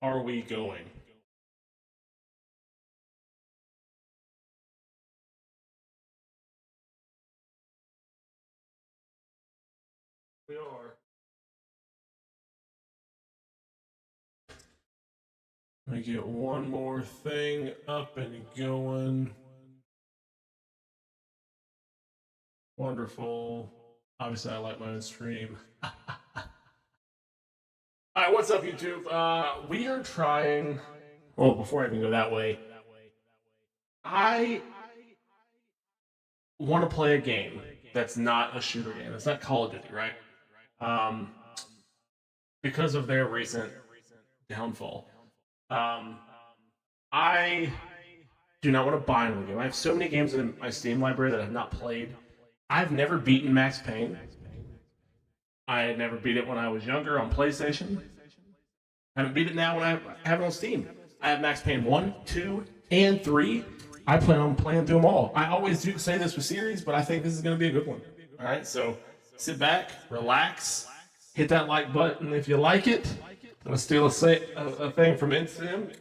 are we going? We are. Let me get one more thing up and going. Wonderful. Obviously, I like my own stream. All right, what's up, YouTube? We are trying. Well, before I even go that way, I want to play a game that's not a shooter game. It's not Call of Duty, right? Um, because of their recent downfall. Um, I do not want to buy another game. I have so many games in my Steam library that I've not played. I've never beaten Max Payne. I had never beat it when I was younger on PlayStation. I haven't beat it now when I have it on Steam. I have Max Payne 1, 2, and 3. I plan on playing through them all. I always do say this with series, but I think this is going to be a good one. All right, so sit back, relax, hit that like button if you like it. I'm going to steal a thing from Instagram.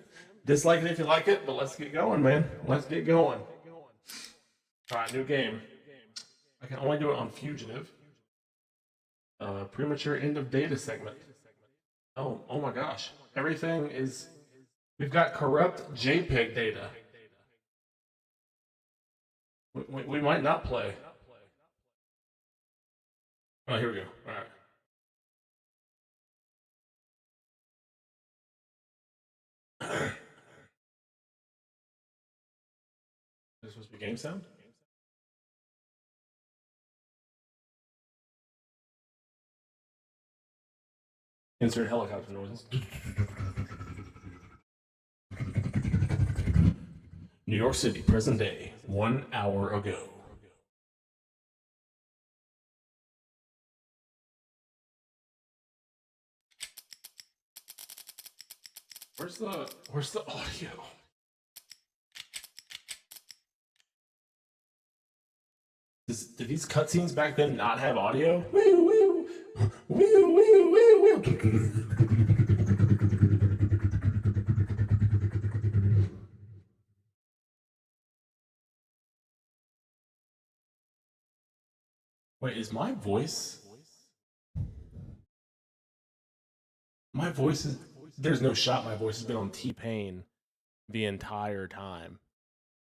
Dislike it if you like it, but let's get going, man. Let's get going. All right, new game. I can only do it on Fugitive. Premature end of data segment. Oh my gosh. Everything is. We've got corrupt JPEG data. We might not play. Oh, here we go. All right. This supposed to be game sound? Insert helicopter noises. New York City, present day, 1 hour ago. Where's the audio? Did these cutscenes back then not have audio? Wait, is my voice? My voice is. There's no shot my voice has been on T-Pain the entire time.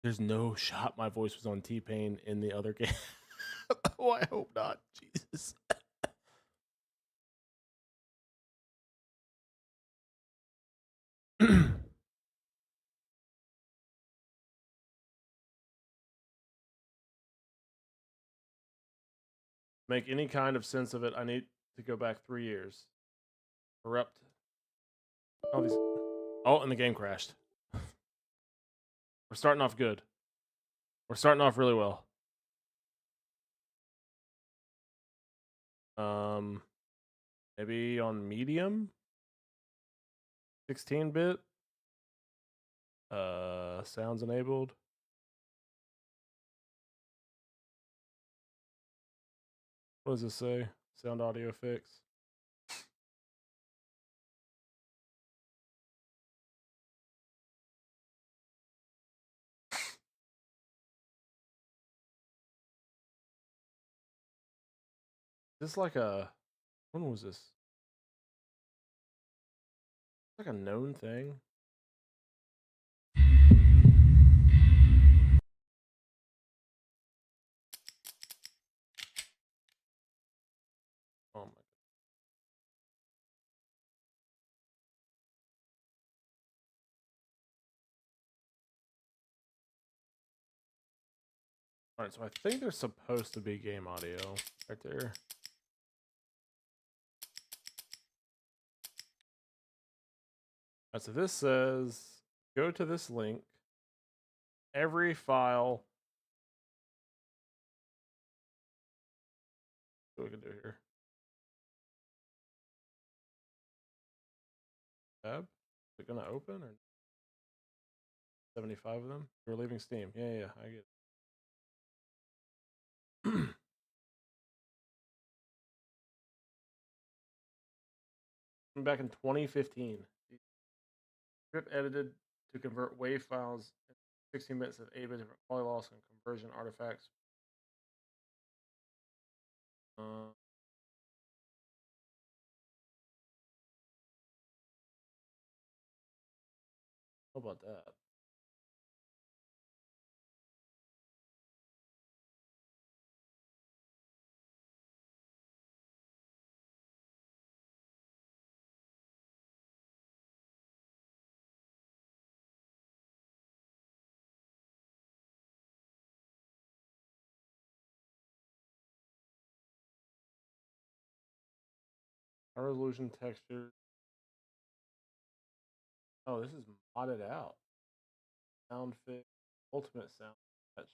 There's no shot my voice was on T-Pain in the other game. Oh, I hope not. Jesus. Make any kind of sense of it, I need to go back 3 years. Corrupt. Oh, these. Oh, and the game crashed. We're starting off good. We're starting off really well. Maybe on medium, 16-bit. Sounds enabled. What does this say? Sound audio fix. This like a. When was this? Like a known thing. Oh my. All right, so I think there's supposed to be game audio right there. All right, so this says go to this link. Every file. What we can do here? Tab. Is it gonna open or 75 of them? We're leaving Steam. Yeah, I get it. Back in 2015. Script edited to convert WAV files in 16 minutes of 8-bit different quality loss and conversion artifacts. How about that? High resolution texture. Oh, this is modded out. Sound fix, ultimate sound patch,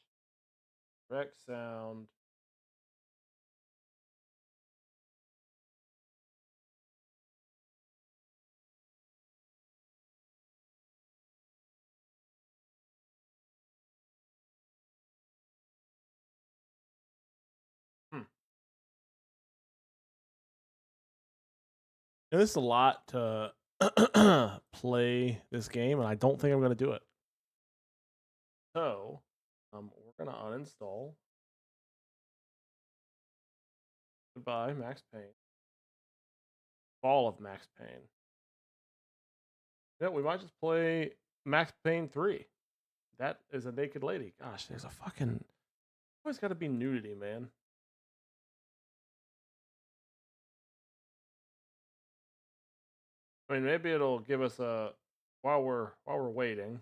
direct sound. And this is a lot to play this game, and I don't think I'm going to do it. So, we're going to uninstall. Goodbye, Max Payne. Fall of Max Payne. Yeah, we might just play Max Payne 3. That is a naked lady. Gosh, there's a fucking... Always got to be nudity, man. I mean, maybe it'll give us a... While we're waiting,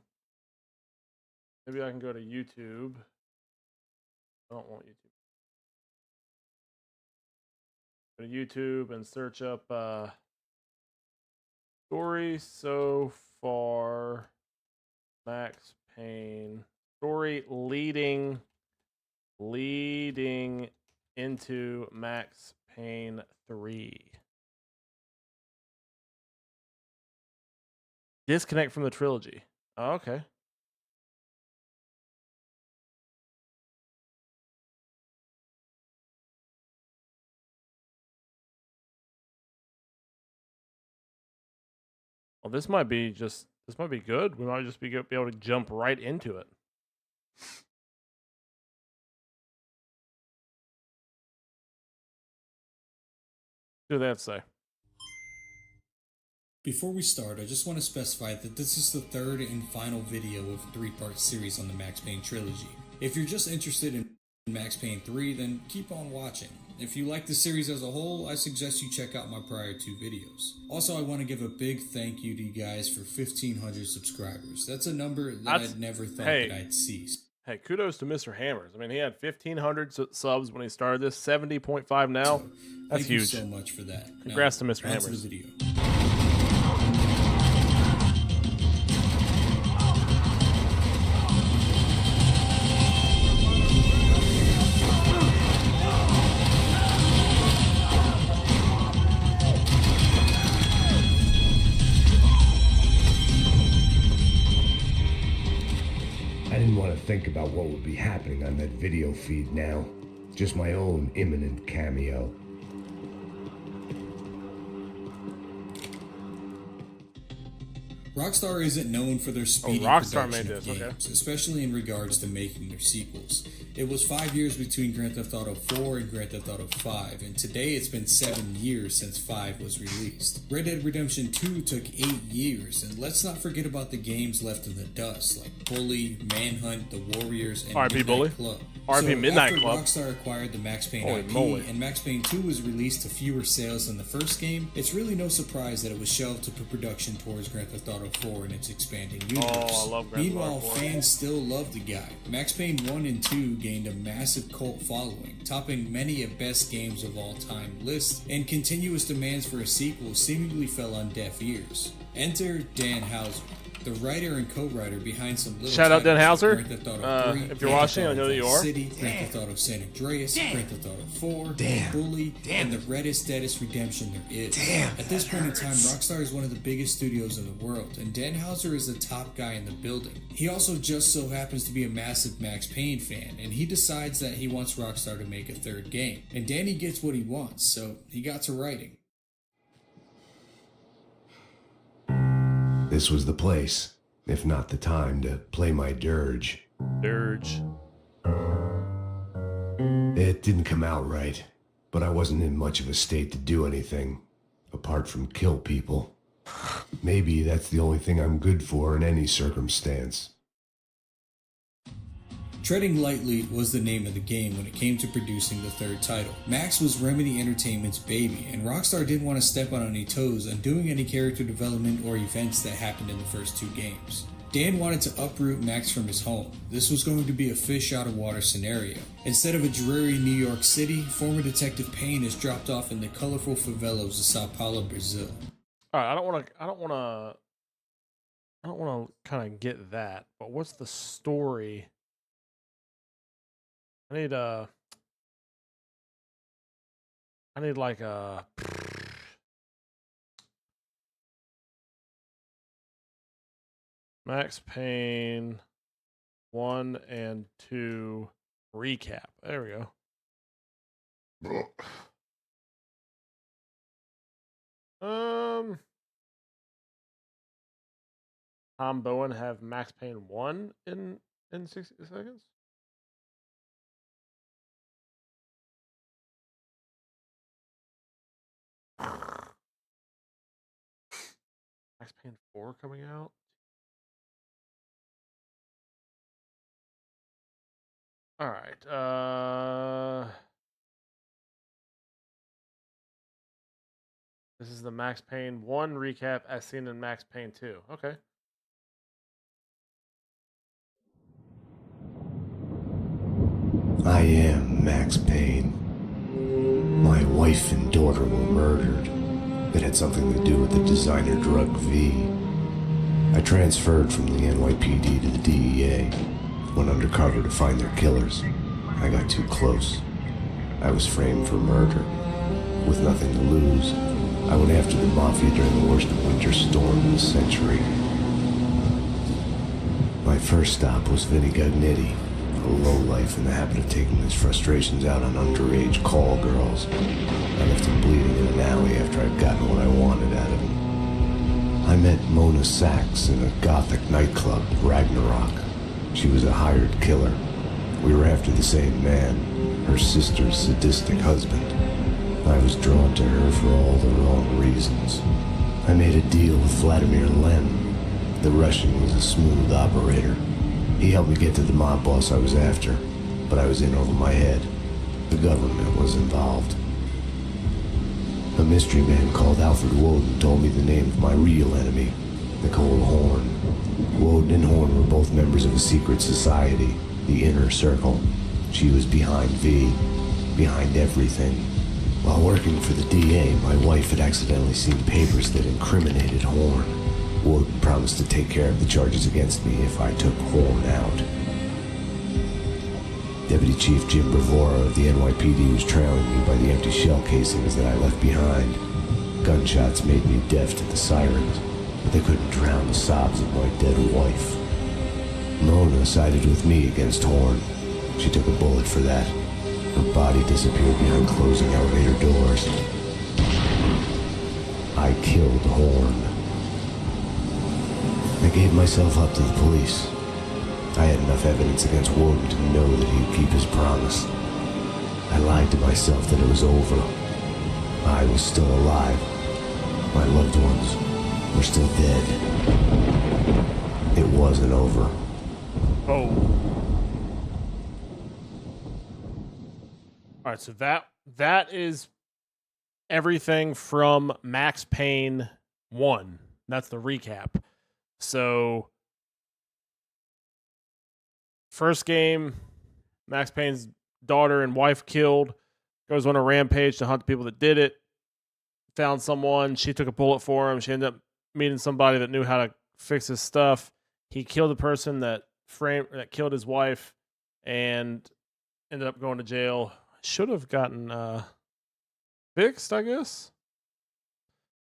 maybe I can go to YouTube. I don't want YouTube. Go to YouTube and search up story so far Max Payne. Story leading into Max Payne 3. Disconnect from the trilogy. Oh, okay. Well, this might be good. We might just be able to jump right into it. What do that say? Before we start, I just want to specify that this is the third and final video of a 3-part series on the Max Payne trilogy. If you're just interested in Max Payne 3, then keep on watching. If you like the series as a whole, I suggest you check out my prior 2 videos. Also, I want to give a big thank you to you guys for 1,500 subscribers. That's a number that I'd never thought that I'd see. Hey, kudos to Mr. Hammers. I mean, he had 1,500 subs when he started this, 70.5 now. That's huge. Thank you so much for that. Congrats to Mr. Hammers. To the video. I didn't want to think about what would be happening on that video feed now. Just my own imminent cameo. Rockstar isn't known for their speedy production of games, especially in regards to making their sequels. It was 5 years between Grand Theft Auto 4 and Grand Theft Auto 5, and today it's been 7 years since 5 was released. Red Dead Redemption 2 took 8 years, and let's not forget about the games left in the dust, like Bully, Manhunt, The Warriors, and Midnight Club. RP Midnight Club. After Rockstar acquired the Max Payne IP, and Max Payne 2 was released to fewer sales than the first game, it's really no surprise that it was shelved to put production towards Grand Theft Auto 4 and its expanding universe. Oh, I love Grand Theft Auto 4. Meanwhile, fans still love the guy. Max Payne 1 and 2 gained a massive cult following, topping many of best games of all time lists, and continuous demands for a sequel seemingly fell on deaf ears. Enter Dan Houser, the writer and co-writer behind some little shout out Dan Houser. Grand Theft Auto 3, if you're watching, I know that you are. City, Grand Theft Auto San Andreas, Grand Theft Auto 4, Bully, and the reddest, deadest redemption there is. At this point in time, Rockstar is one of the biggest studios in the world, and Dan Houser is the top guy in the building. He also just so happens to be a massive Max Payne fan, and he decides that he wants Rockstar to make a third game. And Danny gets what he wants, so he got to writing. This was the place, if not the time, to play my dirge. Dirge. It didn't come out right, but I wasn't in much of a state to do anything, apart from kill people. Maybe that's the only thing I'm good for in any circumstance. Treading Lightly was the name of the game when it came to producing the third title. Max was Remedy Entertainment's baby, and Rockstar didn't want to step on any toes on doing any character development or events that happened in the first two games. Dan wanted to uproot Max from his home. This was going to be a fish out of water scenario. Instead of a dreary New York City, former Detective Payne is dropped off in the colorful favelas of Sao Paulo, Brazil. All right, I don't want to kind of get that, but what's the story? I need like a Max Payne 1 and 2 recap. There we go. Tom Bowen have Max Payne 1 in 60 seconds? Max Payne 4 coming out? All right. This is the Max Payne 1 recap as seen in Max Payne 2. Okay. I am Max Payne. My wife and daughter were murdered. It had something to do with the designer drug V. I transferred from the NYPD to the DEA, went undercover to find their killers. I got too close. I was framed for murder. With nothing to lose, I went after the Mafia during the worst winter storm in a century. My first stop was Vinny Gagnetti, a lowlife in the habit of taking his frustrations out on underage call girls. I left him bleeding in an alley after I'd gotten what I wanted out of him. I met Mona Sachs in a gothic nightclub, Ragnarok. She was a hired killer. We were after the same man, her sister's sadistic husband. I was drawn to her for all the wrong reasons. I made a deal with Vladimir Lem. The Russian was a smooth operator. He helped me get to the mob boss I was after, but I was in over my head. The government was involved. A mystery man called Alfred Woden told me the name of my real enemy, Nicole Horn. Woden and Horn were both members of a secret society, the Inner Circle. She was behind V, behind everything. While working for the DA, my wife had accidentally seen papers that incriminated Horn. Woden promised to take care of the charges against me if I took Horn out. Deputy Chief Jim Bravura of the NYPD was trailing me by the empty shell casings that I left behind. Gunshots made me deaf to the sirens, but they couldn't drown the sobs of my dead wife. Mona sided with me against Horn. She took a bullet for that. Her body disappeared behind closing elevator doors. I killed Horn. I gave myself up to the police. I had enough evidence against Woden to know that he'd keep his promise. I lied to myself that it was over. I was still alive. My loved ones were still dead. It wasn't over. Oh. All right, so that is everything from Max Payne 1. That's the recap. So, first game, Max Payne's daughter and wife killed, goes on a rampage to hunt the people that did it, found someone, she took a bullet for him, she ended up meeting somebody that knew how to fix his stuff. He killed the person that killed his wife and ended up going to jail. Should have gotten fixed, I guess.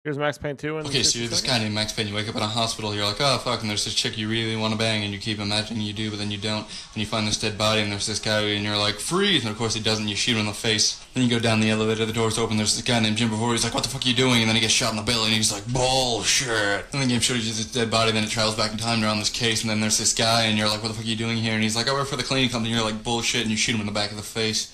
Here's Max Payne 2 and Okay, so you're this guy named Max Payne. You wake up in a hospital, you're like, oh, fuck, and there's this chick you really want to bang, and you keep imagining you do, but then you don't. And you find this dead body, and there's this guy, and you're like, freeze! And of course he doesn't, you shoot him in the face. Then you go down the elevator, the door's open, there's this guy named Jim before, he's like, what the fuck are you doing? And then he gets shot in the belly, and he's like, bullshit! And the game shows you this dead body, then it travels back in time around this case, and then there's this guy, and you're like, what the fuck are you doing here? And he's like, I work for the cleaning company, and you're like, bullshit, and you shoot him in the back of the face.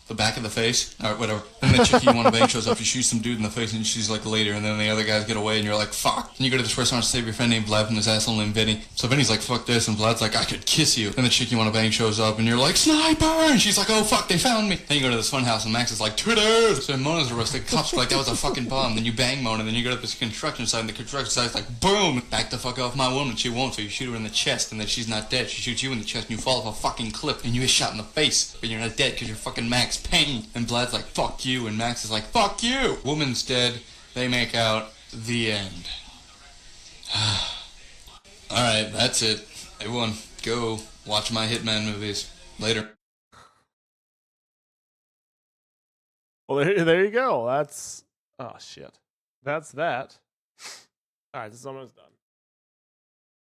The back of the face? Alright, whatever. Then the chick you want to bang shows up, you shoot some dude in the face, and she's like later, and then the other guys get away, and you're like, fuck. And you go to this restaurant to save your friend named Vlad from this asshole named Vinny. So Vinny's like, fuck this, and Vlad's like, I could kiss you. Then the chick you want to bang shows up, and you're like, sniper! And she's like, oh fuck, they found me. Then you go to this fun house, and Max is like, Twitter! So Mona's arrested, cops are like, that was a fucking bomb. Then you bang Mona, and then you go to this construction site, and the construction site's like, boom! Back the fuck off my woman. She won't, so you shoot her in the chest, and then she's not dead. She shoots you in the chest, and you fall off a fucking cliff, and you get shot in the face. But you're not dead, because you're fucking Max Payne. And Vlad's like, fuck you, and Max is like, fuck you! Woman's dead, they make out, the end. Alright, that's it. Everyone, go watch my Hitman movies. Later. Well, there you go. That's... Oh, shit. That's that. Alright, this is almost done.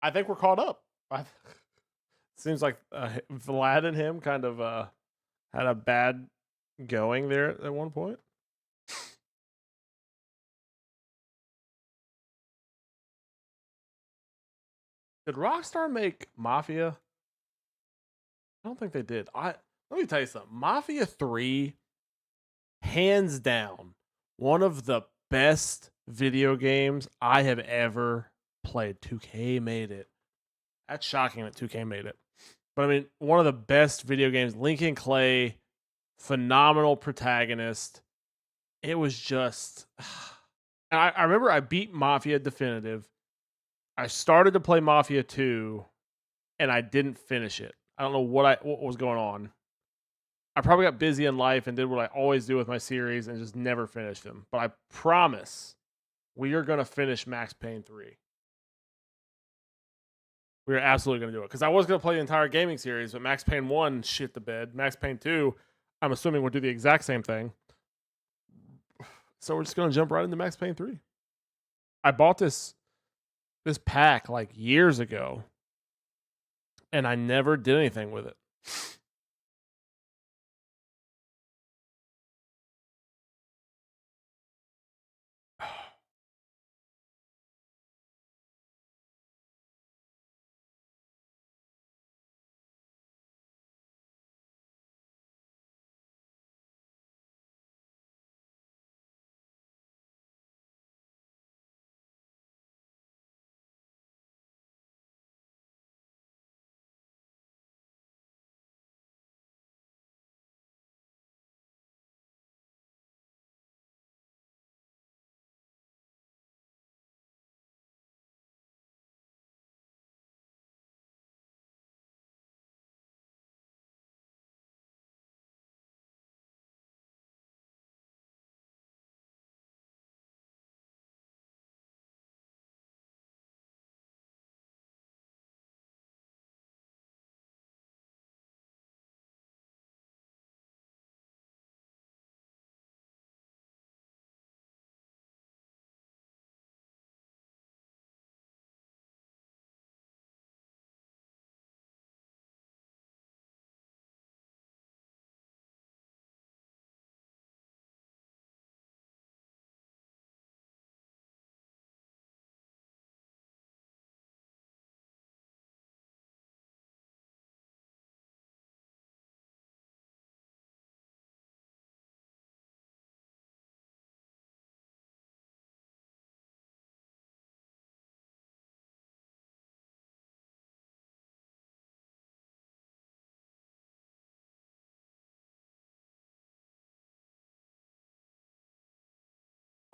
I think we're caught up. Seems like Vlad and him kind of had a bad going there at one point. Did Rockstar make Mafia? I don't think they did. Let me tell you something. Mafia 3, hands down, one of the best video games I have ever played. 2K made it. That's shocking that 2K made it. But I mean, one of the best video games. Lincoln Clay, phenomenal protagonist. It was just... And I remember I beat Mafia Definitive. I started to play Mafia 2, and I didn't finish it. I don't know what was going on. I probably got busy in life and did what I always do with my series and just never finished them. But I promise we are going to finish Max Payne 3. We are absolutely going to do it. Because I was going to play the entire gaming series, but Max Payne 1 shit the bed. Max Payne 2, I'm assuming we'll do the exact same thing. So we're just going to jump right into Max Payne 3. I bought this pack like years ago, and I never did anything with it.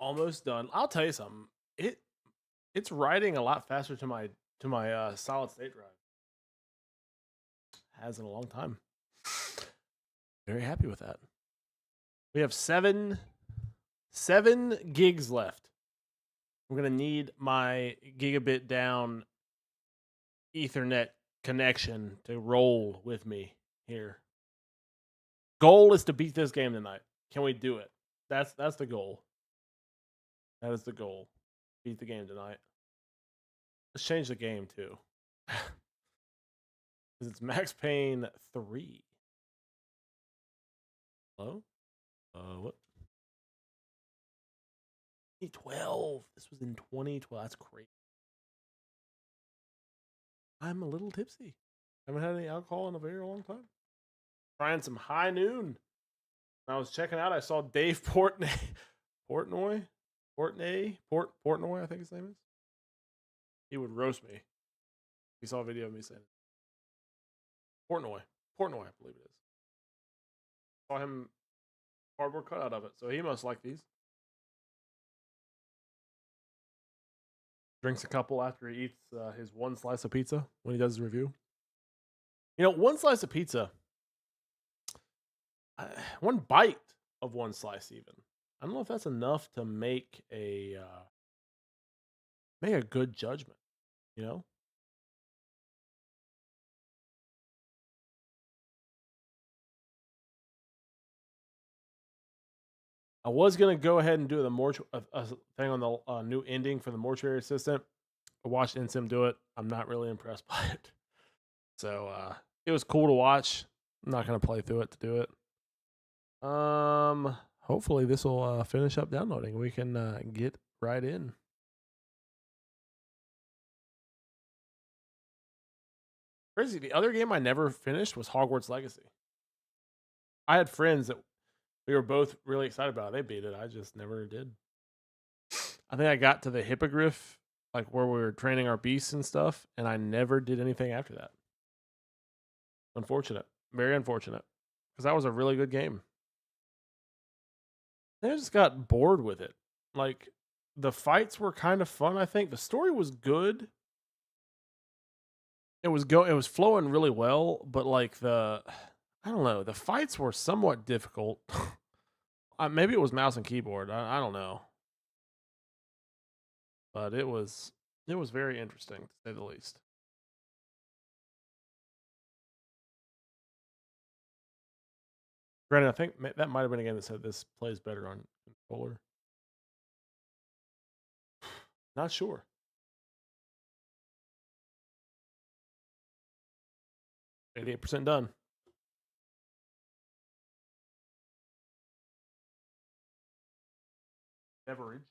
Almost done. I'll tell you something. It's writing a lot faster to my solid state drive. Has in a long time. Very happy with that. We have seven gigs left. I'm gonna need my gigabit down Ethernet connection to roll with me here. Goal is to beat this game tonight. Can we do it? That's the goal. That is the goal. beat the game tonight. Let's change the game too. Because it's Max Payne 3. Hello? What? 2012. This was in 2012. That's crazy. I'm a little tipsy. Haven't had any alcohol in a very long time. Trying some high noon. When I was checking out, I saw Dave Portnoy. Portnoy? Portnoy, I think his name is. He would roast me. He saw a video of me saying it. Portnoy, I believe it is. Saw him cardboard cutout of it, so he must like these. Drinks a couple after he eats his one slice of pizza when he does his review. You know, one slice of pizza, one bite of one slice, even. I don't know if that's enough to make a good judgment. You know. I was gonna go ahead and do a thing on the new ending for the mortuary assistant. I watched Insim do it. I'm not really impressed by it. So it was cool to watch. I'm not gonna play through it to do it. Hopefully this will finish up downloading. We can get right in. Crazy. The other game I never finished was Hogwarts Legacy. I had friends that we were both really excited about. They beat it. I just never did. I think I got to the hippogriff, like where we were training our beasts and stuff, and I never did anything after that. Unfortunate. Very unfortunate. Because that was a really good game. I just got bored with it. Like, the fights were kind of fun, I think. The story was good. It was flowing really well, but like I don't know, the fights were somewhat difficult. Maybe it was mouse and keyboard. I don't know. But it was very interesting, to say the least. Granted, I think that might have been a game that said this plays better on controller. Not sure. %done. Beverage.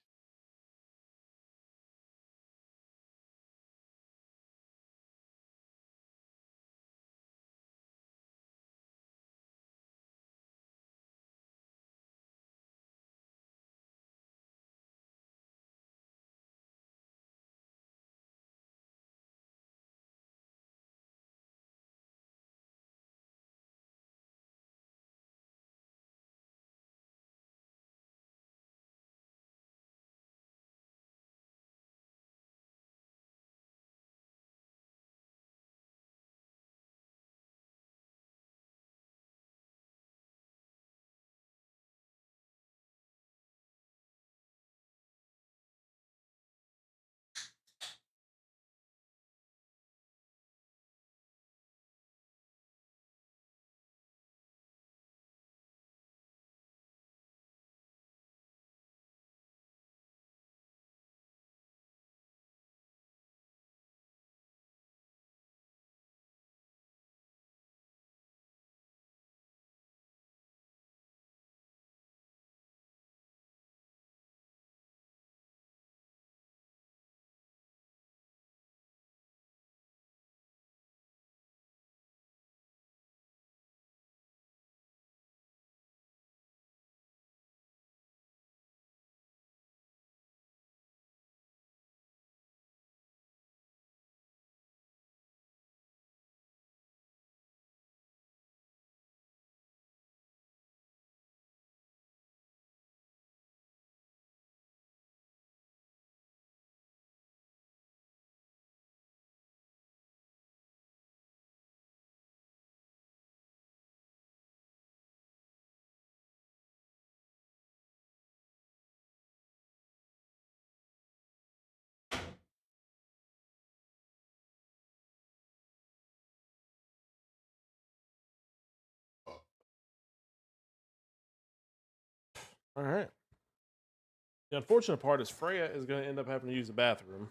All right. The unfortunate part is Freya is going to end up having to use the bathroom.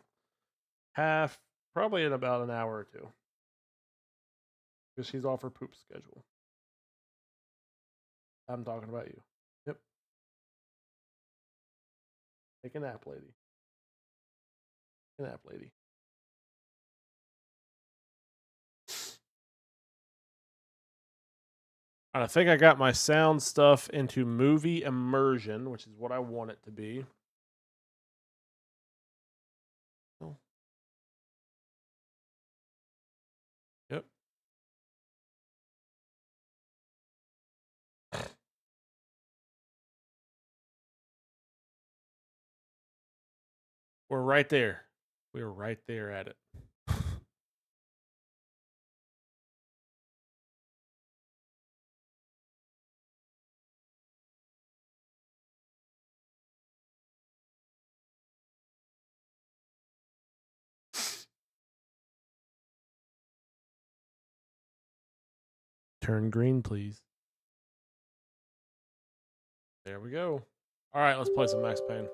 Probably in about an hour or two. Because she's off her poop schedule. I'm talking about you. Yep. Take a nap, lady. Take a nap, lady. I think I got my sound stuff into movie immersion, which is what I want it to be. Oh. Yep. We're right there. We're right there at it. Turn green, please. There we go. All right, let's play some Max Payne.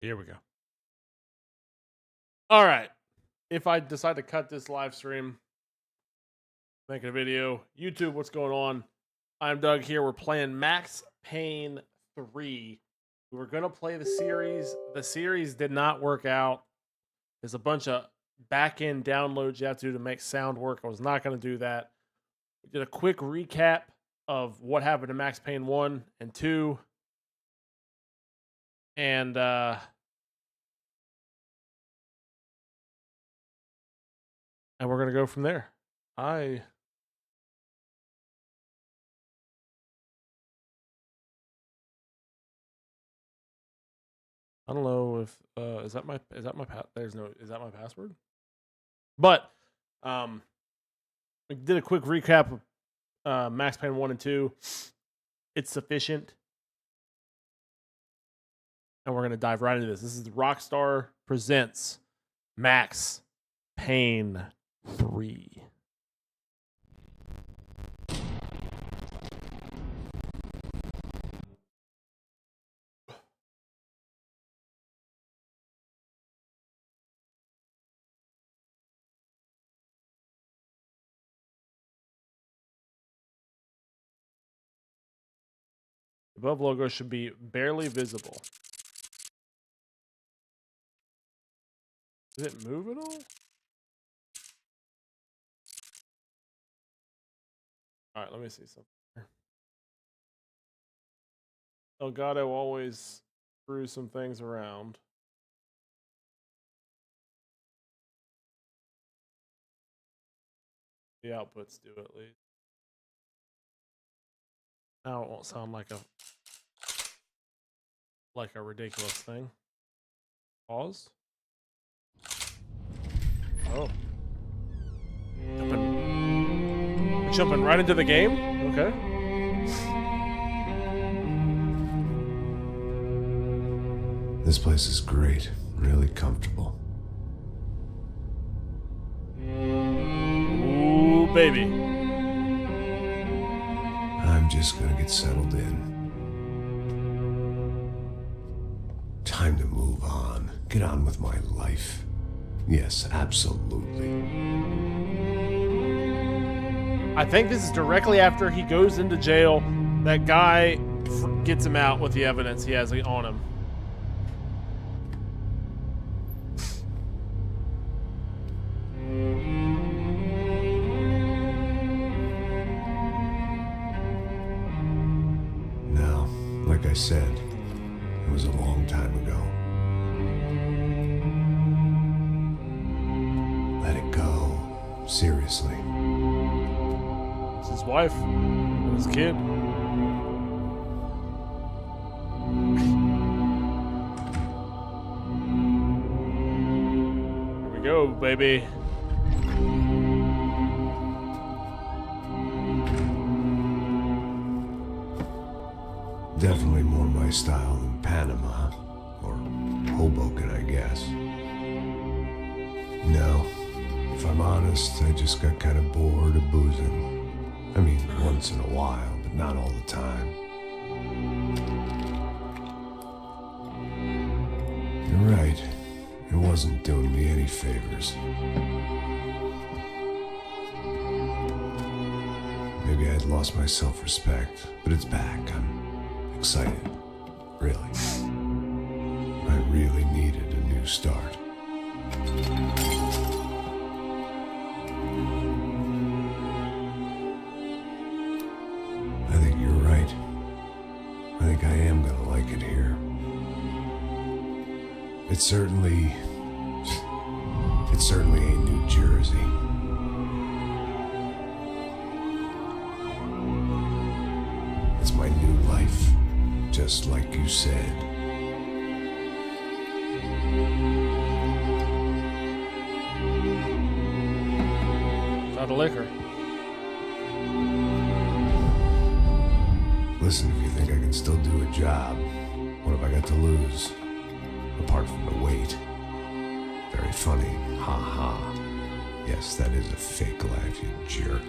Here we go. All right. If I decide to cut this live stream, make a video, YouTube, what's going on? I'm Doug here. We're playing Max Payne 3. We were going to play the series. The series did not work out. There's a bunch of back-end downloads you have to do to make sound work. I was not going to do that. We did a quick recap of what happened to Max Payne 1 and 2. And we're going to go from there. I don't know if is that my password? But we did a quick recap of Max Payne 1 and 2. It's sufficient. And we're going to dive right into this. This is Rockstar presents Max Payne 3. The above logo should be barely visible. Did it move at all? All right, let me see something. Elgato always screws some things around. The outputs do at least. Now it won't sound like a ridiculous thing. Pause. Oh. Jumping right into the game? Okay. This place is great, really comfortable. Ooh, baby. I'm just gonna get settled in. Time to move on. Get on with my life. Yes, absolutely. I think this is directly after he goes into jail. That guy gets him out with the evidence he has on him. Now, like I said, it was a long time ago. Let it go. Seriously. It's his wife and his kid. go, baby. Definitely more my style than Panama. Or Hoboken, I guess. No, if I'm honest, I just got kind of bored of boozing. I mean, once in a while, but not all the time. You're right. It wasn't doing me any favors. Maybe I'd lost my self-respect, but it's back. I'm excited. Really. I really needed a new start. I think you're right. I think I am gonna like it here. It certainly ain't New Jersey. It's my new life, just like you said. Not a liquor. Listen, if you think I can still do a job, what have I got to lose? Apart from the weight. Very funny. Ha ha. Yes, that is a fake laugh, you jerk.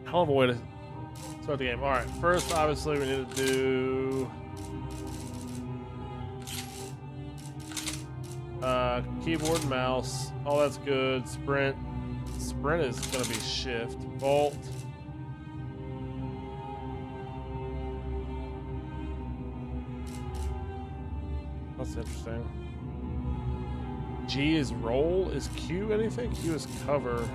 Hell of a way to start the game. All right, first, obviously, we need to do keyboard and mouse. Oh, that's good. Sprint. Sprint is going to be shift. Vault. That's interesting. G is roll. Is Q anything? Q is cover.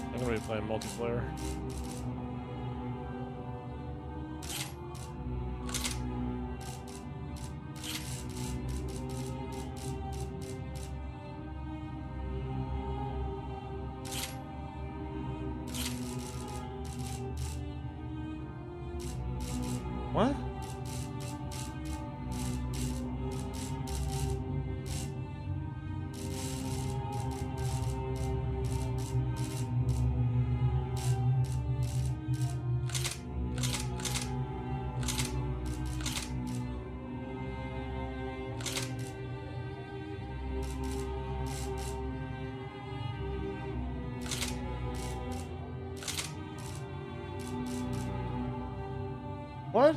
I'm gonna be playing multiplayer. What? What?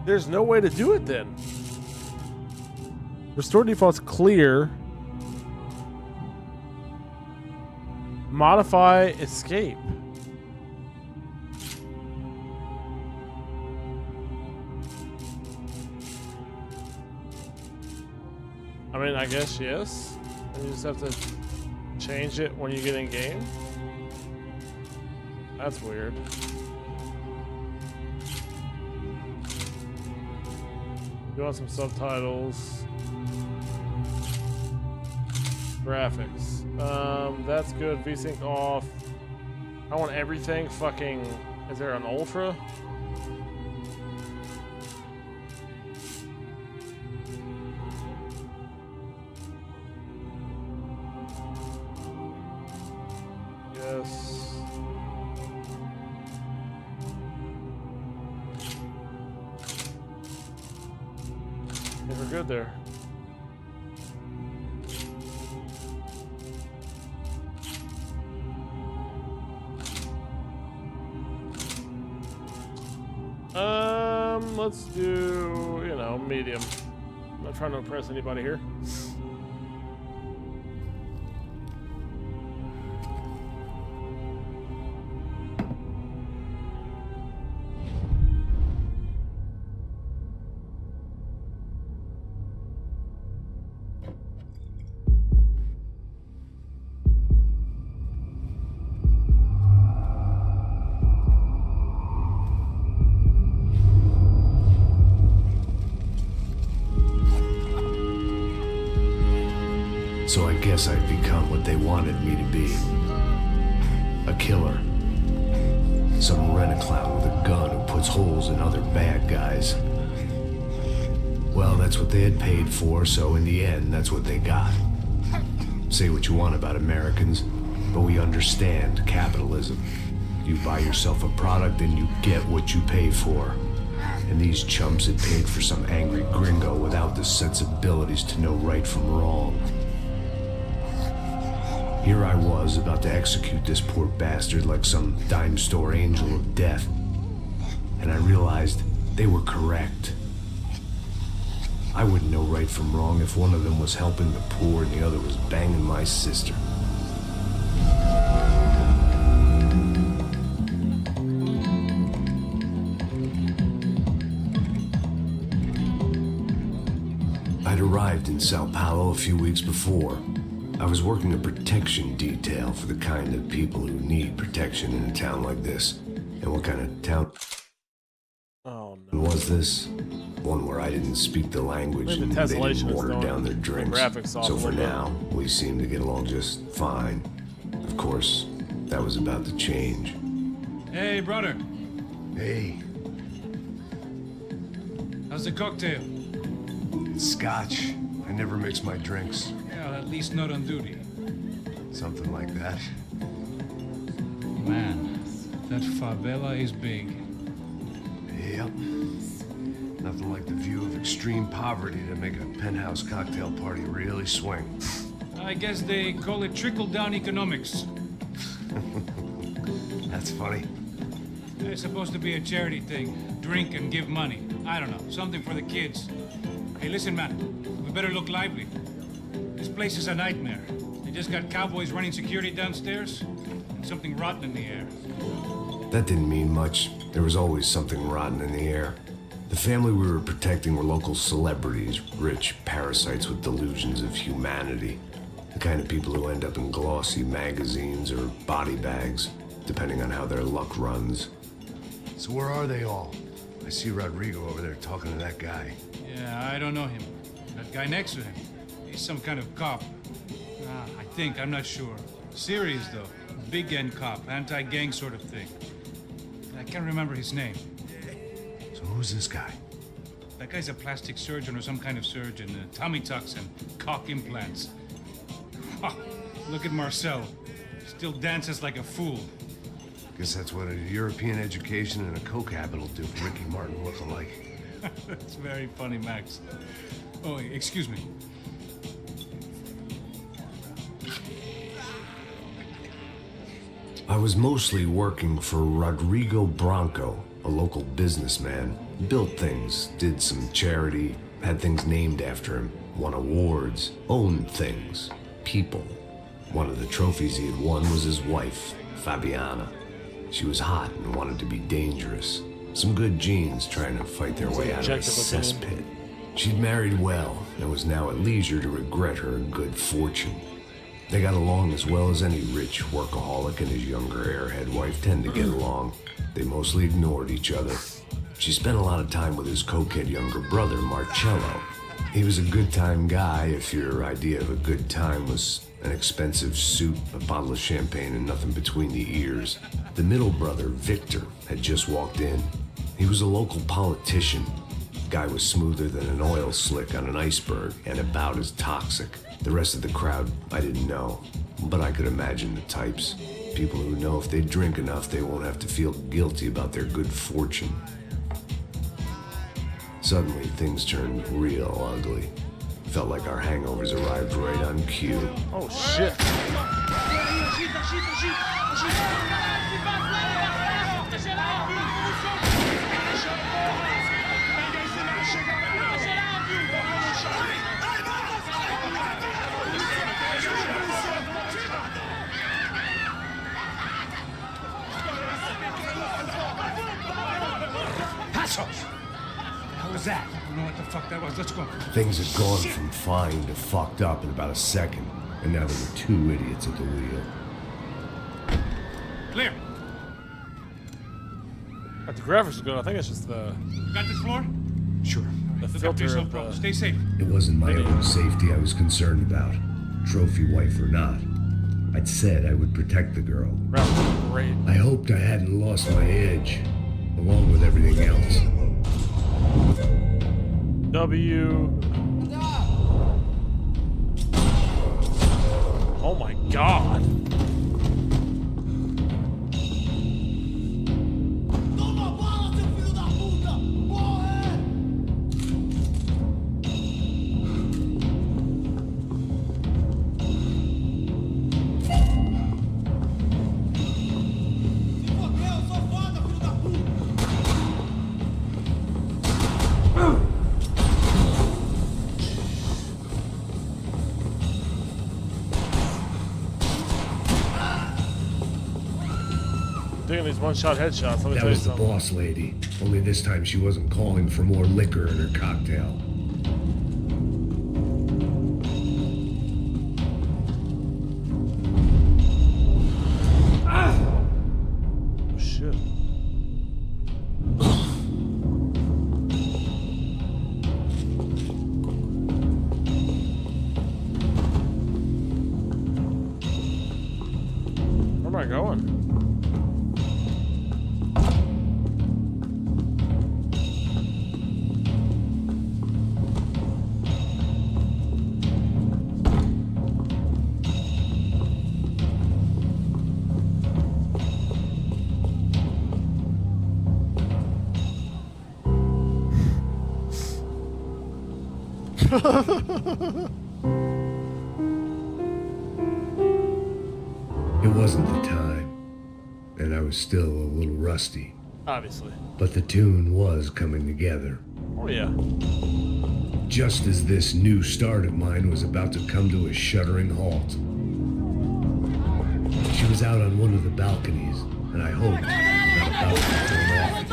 There's no way to do it then. Restore defaults clear. Modify escape. I mean, I guess yes. You just have to change it when you get in game. That's weird. You want some subtitles. Graphics. That's good. VSync off. I want everything fucking... Is there an ultra? Yes. Yeah, we're good there. Let's do, you know, medium. I'm not trying to impress anybody here. So I guess I've become what they wanted me to be. A killer. Some rent-a-clown with a gun who puts holes in other bad guys. Well, that's what they had paid for, so in the end, that's what they got. Say what you want about Americans, but we understand capitalism. You buy yourself a product and you get what you pay for. And these chumps had paid for some angry gringo without the sensibilities to know right from wrong. Here I was, about to execute this poor bastard like some dime store angel of death. And I realized they were correct. I wouldn't know right from wrong if one of them was helping the poor and the other was banging my sister. I'd arrived in Sao Paulo a few weeks before. I was working a protection detail for the kind of people who need protection in a town like this. And what kind of town was this? One where I didn't speak the language and they didn't water down their drinks. So for now, we seem to get along just fine. Of course, that was about to change. Hey, brother. Hey, How's the cocktail? it's scotch. I never mix my drinks. Yeah, at least not on duty. Something like that. Man, that favela is big. Yep. Nothing like the view of extreme poverty to make a penthouse cocktail party really swing. I guess they call it trickle-down economics. That's funny. It's supposed to be a charity thing. Drink and give money. I don't know, something for the kids. Hey, listen, man, we better look lively. This place is a nightmare. They just got cowboys running security downstairs, and something rotten in the air. That didn't mean much. There was always something rotten in the air. The family we were protecting were local celebrities, rich parasites with delusions of humanity. The kind of people who end up in glossy magazines or body bags, depending on how their luck runs. So where are they all? I see Rodrigo over there talking to that guy. Yeah, I don't know him. That guy next to him, he's some kind of cop. I think, I'm not sure. Serious, though. Big N cop, anti-gang sort of thing. I can't remember his name. So who's this guy? That guy's a plastic surgeon or some kind of surgeon. Tummy tucks and cock implants. Look at Marcel. Still dances like a fool. Guess that's what a European education and a coke habit will do for Ricky Martin look-alike. That's very funny, Max. Oh, excuse me. I was mostly working for Rodrigo Branco, a local businessman. Built things, did some charity, had things named after him. won awards, owned things, people. One of the trophies he had won was his wife, Fabiana. She was hot and wanted to be dangerous. Some good genes trying to fight their way out of a cesspit. She'd married well and was now at leisure to regret her good fortune. They got along as well as any rich workaholic and his younger airhead wife tend to get along. They mostly ignored each other. She spent a lot of time with his cokehead younger brother, Marcello. He was a good-time guy if your idea of a good time was an expensive suit, a bottle of champagne, and nothing between the ears. The middle brother, Victor, had just walked in. He was a local politician. Guy was smoother than an oil slick on an iceberg and about as toxic. The rest of the crowd, I didn't know, but I could imagine the types. People who know if they drink enough, they won't have to feel guilty about their good fortune. Suddenly, things turned real ugly. Felt like our hangovers arrived right on cue. Oh, shit. How was that? I don't know what the fuck that was. Let's go. Things had gone from fine to fucked up in about a second, and now there were two idiots at the wheel. Clear. The graphics are good. I think it's just the Got this floor? Sure. filter of the... Stay safe. It wasn't my own safety I was concerned about, trophy wife or not. I'd said I would protect the girl. Great. I hoped I hadn't lost my edge, along with everything else. W. Oh my god. Doing these one-shot headshots, let me That tell you was the something. boss lady, only this time she wasn't calling for more liquor in her cocktail. Oh, shit. Where am I going? It wasn't the time, and I was still a little rusty, Obviously. but the tune was coming together. Oh, yeah. Just as this new start of mine was about to come to a shuddering halt. She was out on one of the balconies, and I hoped not about to turn off.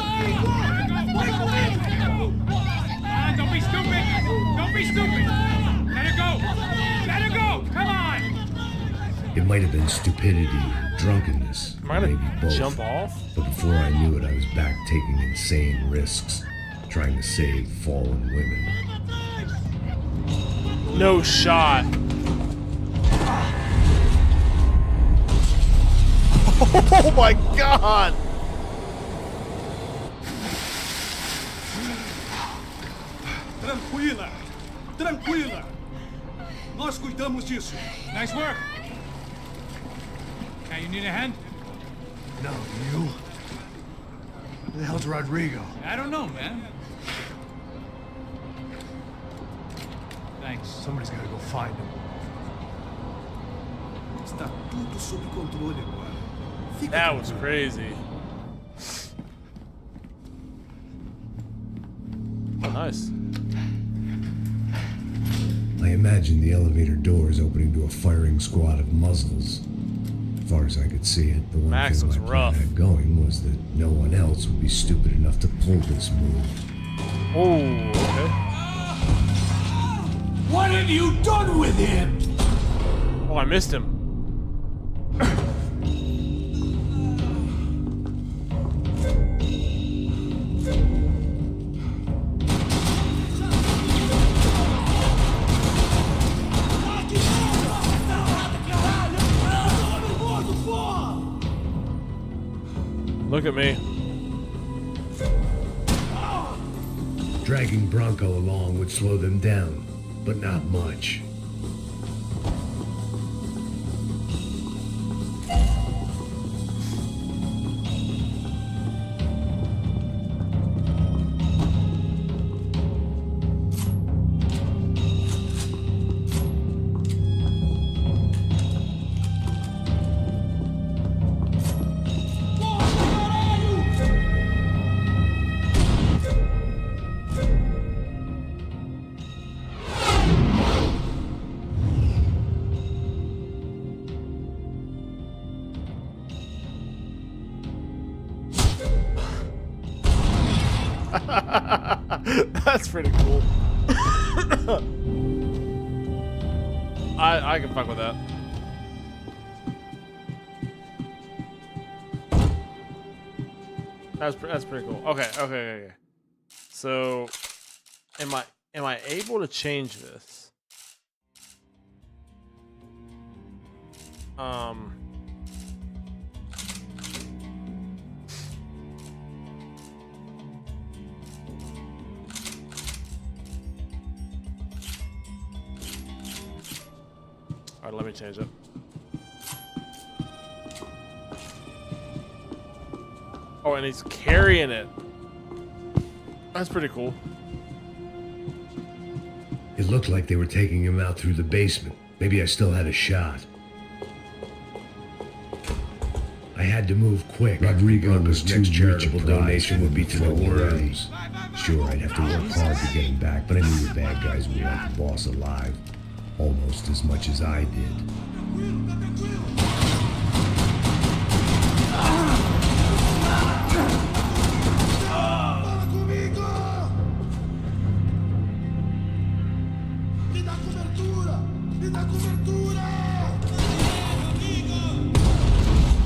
Don't be stupid! Don't be stupid! Let her go! Let her go! Come on! It might have been stupidity or drunkenness, Am I maybe gonna both. jump off? But before I knew it, I was back taking insane risks, trying to save fallen women. No shot. Oh my god! Tranquila! Tranquila! Nós cuidamos disso. Nice work! Now you need a hand? No, you? Who the hell's Rodrigo? I don't know, man. Thanks. Somebody's gotta go find him. Está tudo sob controle agora. Fica That was tranquilo. crazy. Oh, nice. I imagine the elevator doors opening to a firing squad of muzzles. As far as I could see it, the one Max thing was my plan rough. had going was that no one else would be stupid enough to pull this move. Oh, okay. What have you done with him? Oh, I missed him. Look at me. Dragging Bronco along would slow them down, but not much. That's pretty cool. I can fuck with that. That's pretty cool. Okay. So, am I able to change this? Alright, let me change it. Oh, and he's carrying it. That's pretty cool. It looked like they were taking him out through the basement. Maybe I still had a shot. I had to move quick. Rodrigo's next charitable donation would be to the worms. Sure, I'd have to work hard to get him back, but I knew the bad guys would want the boss alive. Almost as much as I did.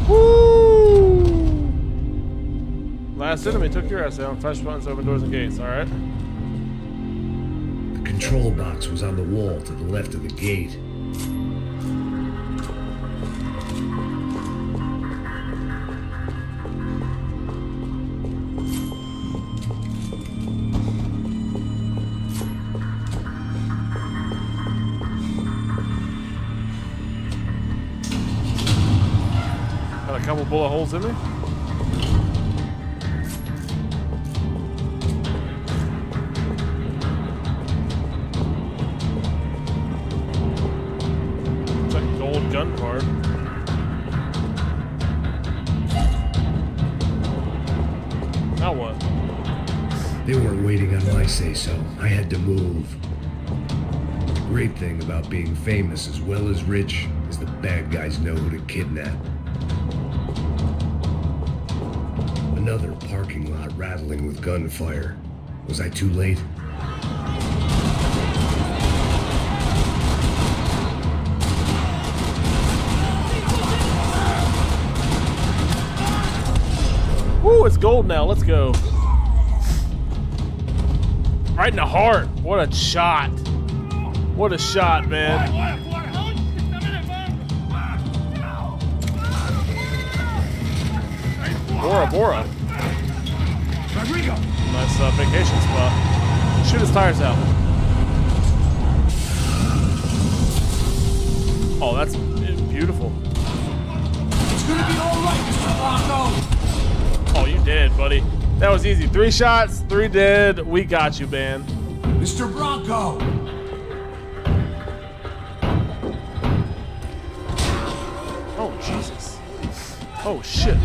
Woo! Last enemy took your ass down. Flash buttons, open doors and gates. All right. The control box was on the wall to the left of the gate. Got a couple bullet holes in me. It's like a gold gun card. Now what? They weren't waiting on my say-so. I had to move. The great thing about being famous as well as rich is the bad guys know who to kidnap. Another parking lot rattling with gunfire. Was I too late? Woo, it's gold now. Let's go. Right in the heart. What a shot. What a shot, man. Bora Bora. Rodrigo! Nice vacation spot. Shoot his tires out. Oh, that's beautiful. It's gonna be all right, Mr. Blanco! Oh, you did, buddy. That was easy. 3 shots, 3 dead. We got you, man. Mr. Bronco! Oh, Jesus. Oh, shit.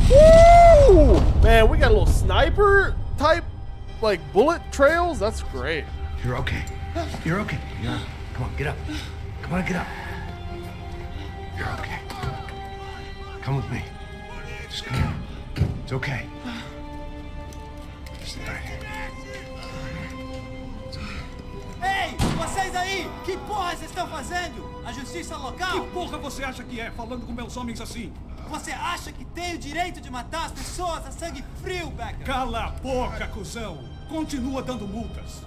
Woo! Man, we got a little sniper type like bullet trails. That's great. You're okay. You're okay. Come on, get up. Come on, get up. You're okay. Come with me. Just come on. It's okay. Stay right here. Ei, vocês aí! Que porra vocês estão fazendo? A justiça local? Que porra você acha que é, falando com meus homens assim? Você acha que tem o direito de matar as pessoas a sangue frio, Becker? Cala a boca, cuzão! Continua dando multas.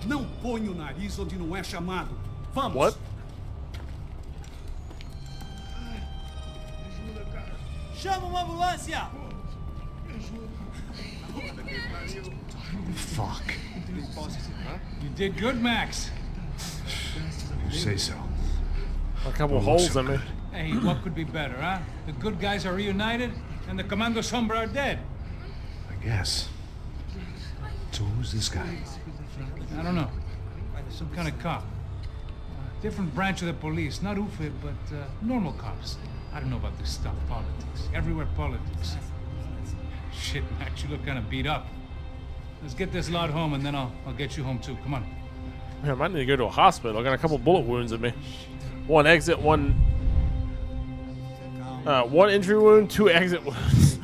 Não põe o nariz onde não é chamado. Vamos! What? Chama uma ambulância! Fuck. You did good, Max. You say so. A couple Don't look holes so in me. good. Hey, what could be better, huh? The good guys are reunited, and the Commando Sombra are dead. I guess. So who's this guy? I don't know. Some kind of cop. Different branch of the police. Not UFIB, but normal cops. I don't know about this stuff. Politics. Everywhere politics. Shit, Max, you look kind of beat up. Let's get this lot home, and then I'll get you home, too. Come on. Man, I might need to go to a hospital. I got a couple bullet wounds in me. One exit, one injury wound, 2 exit wounds.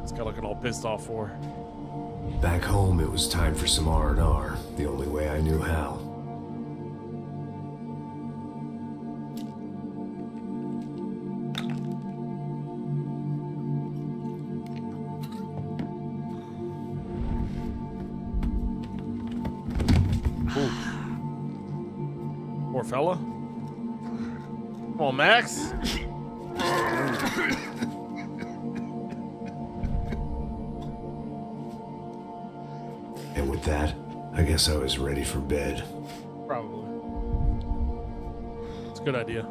This guy looking all pissed off for. Back home, it was time for some R&R, the only way I knew how. Poor fella. Come on, Max. And with that, I guess I was ready for bed. Probably. It's a good idea.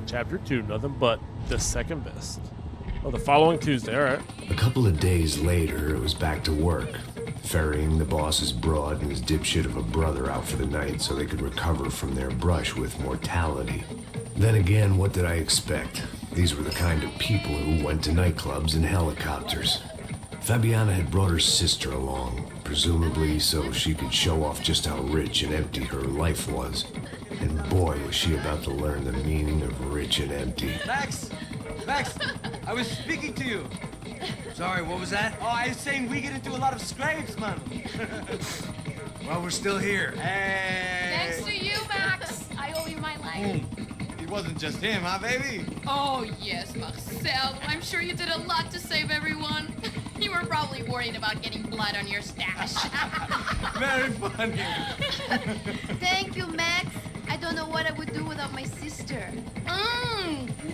Chapter 2, nothing but the second best. Oh, the following Tuesday, alright. A couple of days later, it was back to work, ferrying the boss's broad and his dipshit of a brother out for the night so they could recover from their brush with mortality. Then again, what did I expect? These were the kind of people who went to nightclubs in helicopters. Fabiana had brought her sister along, presumably so she could show off just how rich and empty her life was. And boy, was she about to learn the meaning of rich and empty. Max! Max! I was speaking to you! Sorry, what was that? Oh, I was saying we get into a lot of scrapes, man! Well, we're still here. Hey! Thanks to you, Max. I owe you my life. It wasn't just him, huh, baby? Oh, yes, Marcel. I'm sure you did a lot to save everyone. You were probably worried about getting blood on your stash. Very funny. Thank you, Max. I don't know what I would do without my sister.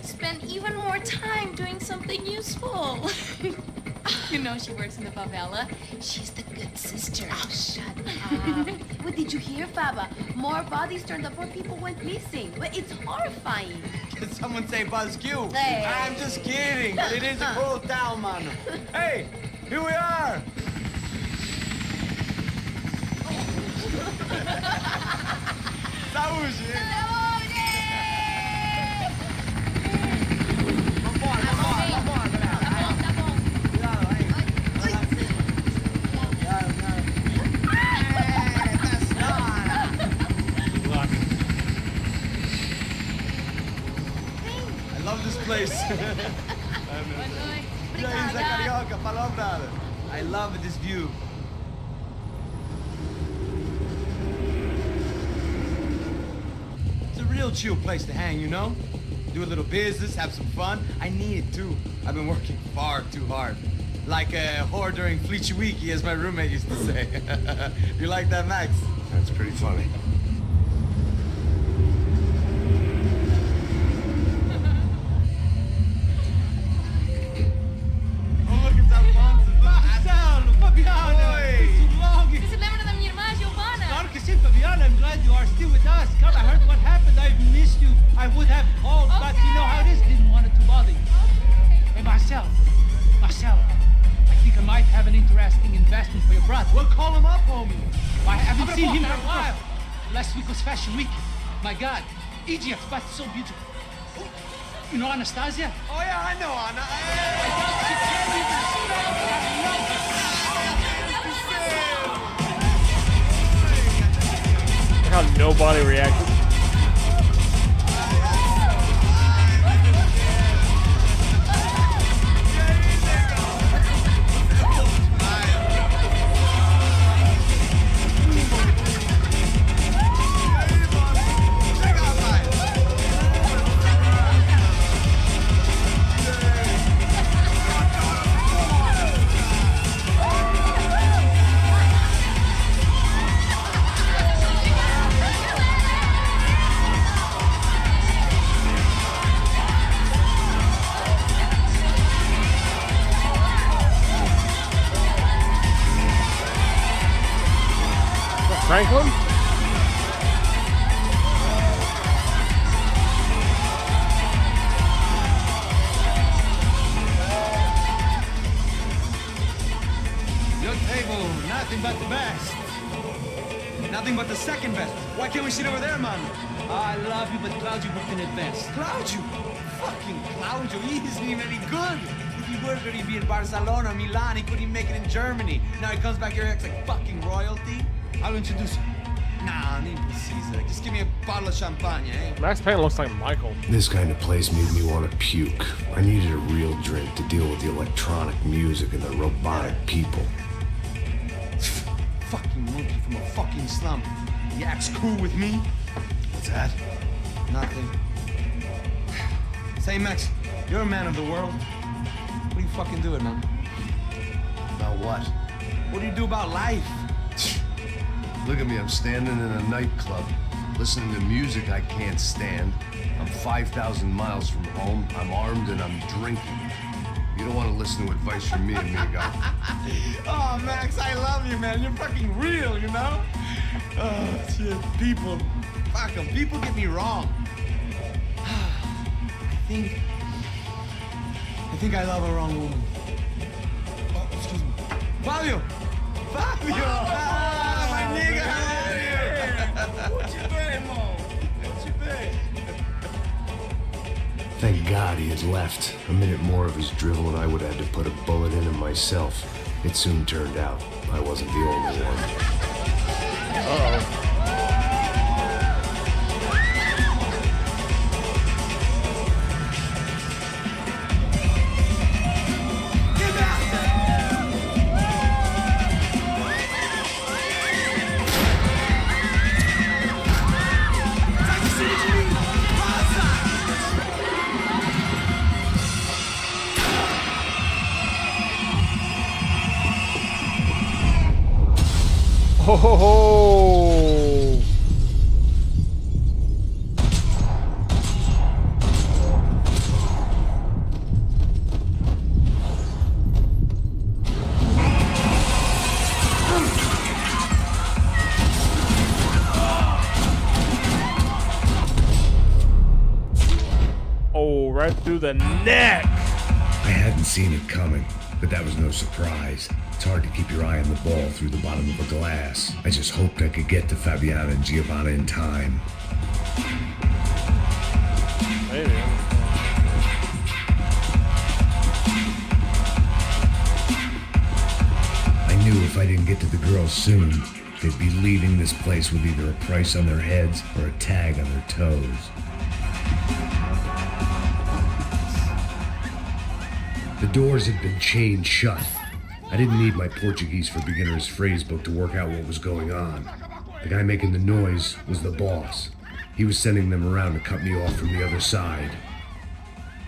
Spend even more time doing something useful. You know she works in the favela. She's the good sister. Oh, shut up. What did you hear, Faba? More bodies turned up, more people went missing. Well, it's horrifying. Did someone say Buzz Q? Hey. I'm just kidding, but it is a cool town, man. Hey, here we are. Saúde! I love this place. Carioca, palavra. I love this view. It's a real chill place to hang, you know? Do a little business, have some fun. I need it too. I've been working far too hard. Like a whore during Fleechy Weeky, as my roommate used to say. You like that, Max? That's pretty funny. Você se lembra da minha irmã, Giovanna? Claro que sim, Fabiana. I'm glad you are still with us. Come, I heard what happened. I've missed you. I would have called, but you know how it is. Didn't want it to bother you. haven't seen him in a while. Last week was Fashion Week. My God, Egypt, but so beautiful. You know Anastasia? Oh yeah, I know Anna. How nobody reacted. Franklin? Your table, nothing but the best. Nothing but the second best. Why can't we sit over there, man? I love you, but Claudio booked in advance. Claudio? Fucking Claudio, he isn't even any good. If he were good, he'd be in Barcelona, Milan, he couldn't even make it in Germany. Now he comes back here and acts like fucking royalty. I'll introduce you. Nah, need Caesar. Just give me a bottle of champagne, eh? Max Payne looks like Michael. This kind of place made me want to puke. I needed a real drink to deal with the electronic music and the robotic people. Fucking monkey from a fucking slum. He acts cool with me. What's that? Nothing. Say, Max, you're a man of the world. What do you fucking do it, man? About what? What do you do about life? Look at me, I'm standing in a nightclub, listening to music I can't stand. I'm 5,000 miles from home, I'm armed and I'm drinking. You don't want to listen to advice from me, amigo. Oh, Max, I love you, man. You're fucking real, you know? Oh, shit. People, fuck 'em. People get me wrong. I think I love a wrong woman. Oh, excuse me. Fabio! Fabio! Ah, my nigga, how are you? What you been, Mo? What you been? Thank God he had left. A minute more of his drivel and I would have had to put a bullet in him myself. It soon turned out I wasn't the only one. Uh-oh. Ho ho ho! Oh, right through the neck! I hadn't seen it coming, but that was no surprise. It's hard to keep your eye on the ball through the bottom of a glass. I just hoped I could get to Fabiana and Giovanna in time. Maybe. I knew if I didn't get to the girls soon, they'd be leaving this place with either a price on their heads or a tag on their toes. The doors had been chained shut. I didn't need my Portuguese for Beginners phrase book to work out what was going on. The guy making the noise was the boss. He was sending them around to cut me off from the other side.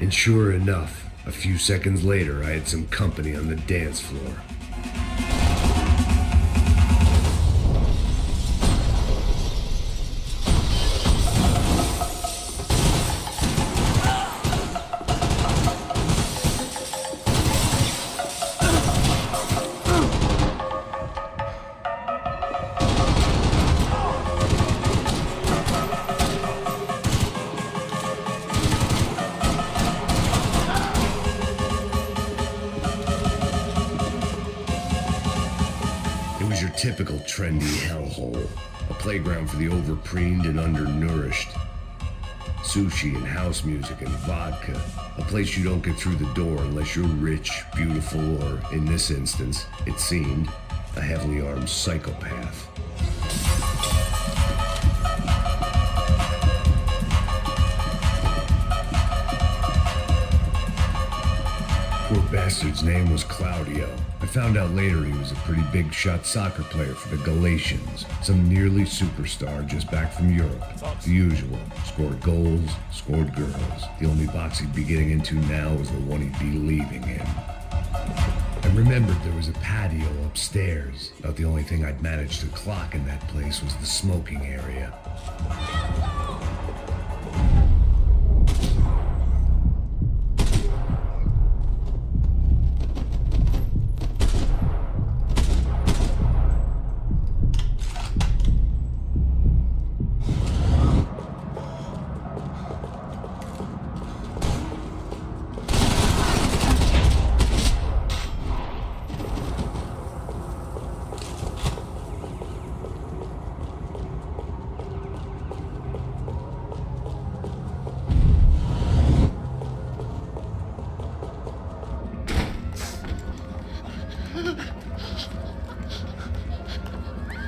And sure enough, a few seconds later, I had some company on the dance floor. Typical trendy hellhole. A playground for the overpreened and undernourished. Sushi and house music and vodka. A place you don't get through the door unless you're rich, beautiful, or, in this instance, it seemed, a heavily armed psychopath. Poor bastard's name was Claudio. I found out later he was a pretty big shot soccer player for the Galatians. Some nearly superstar just back from Europe. The usual. Scored goals, scored girls. The only box he'd be getting into now was the one he'd be leaving in. I remembered there was a patio upstairs. About the only thing I'd managed to clock in that place was the smoking area.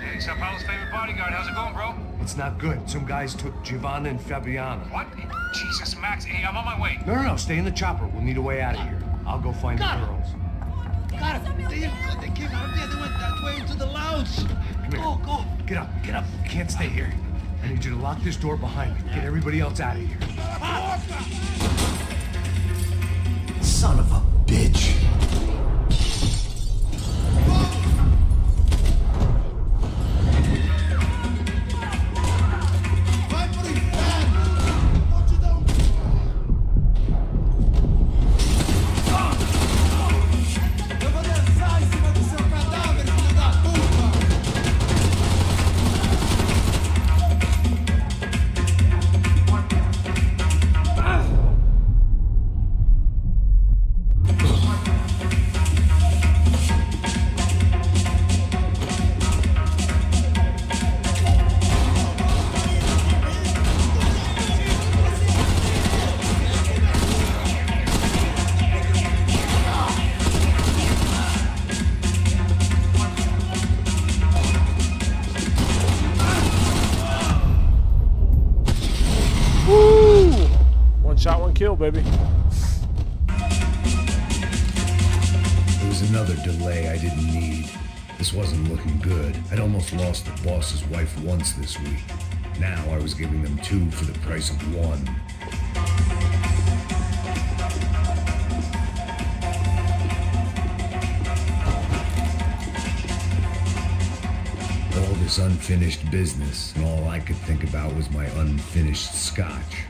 Hey, Sao Paulo's favorite bodyguard. How's it going, bro? It's not good. Some guys took Giovanna and Fabiana. What? Jesus, Max. Hey, I'm on my way. No, stay in the chopper. We'll need a way out of here. I'll go find the girls. Got it. They came out here. They went that way into the lounge. Come here. Go. Get up. You can't stay here. I need you to lock this door behind me. Get everybody else out of here. Son of a bitch. Shot, one kill, baby. There was another delay I didn't need. This wasn't looking good. I'd almost lost the boss's wife once this week. Now I was giving them two for the price of one. All this unfinished business, and all I could think about was my unfinished scotch.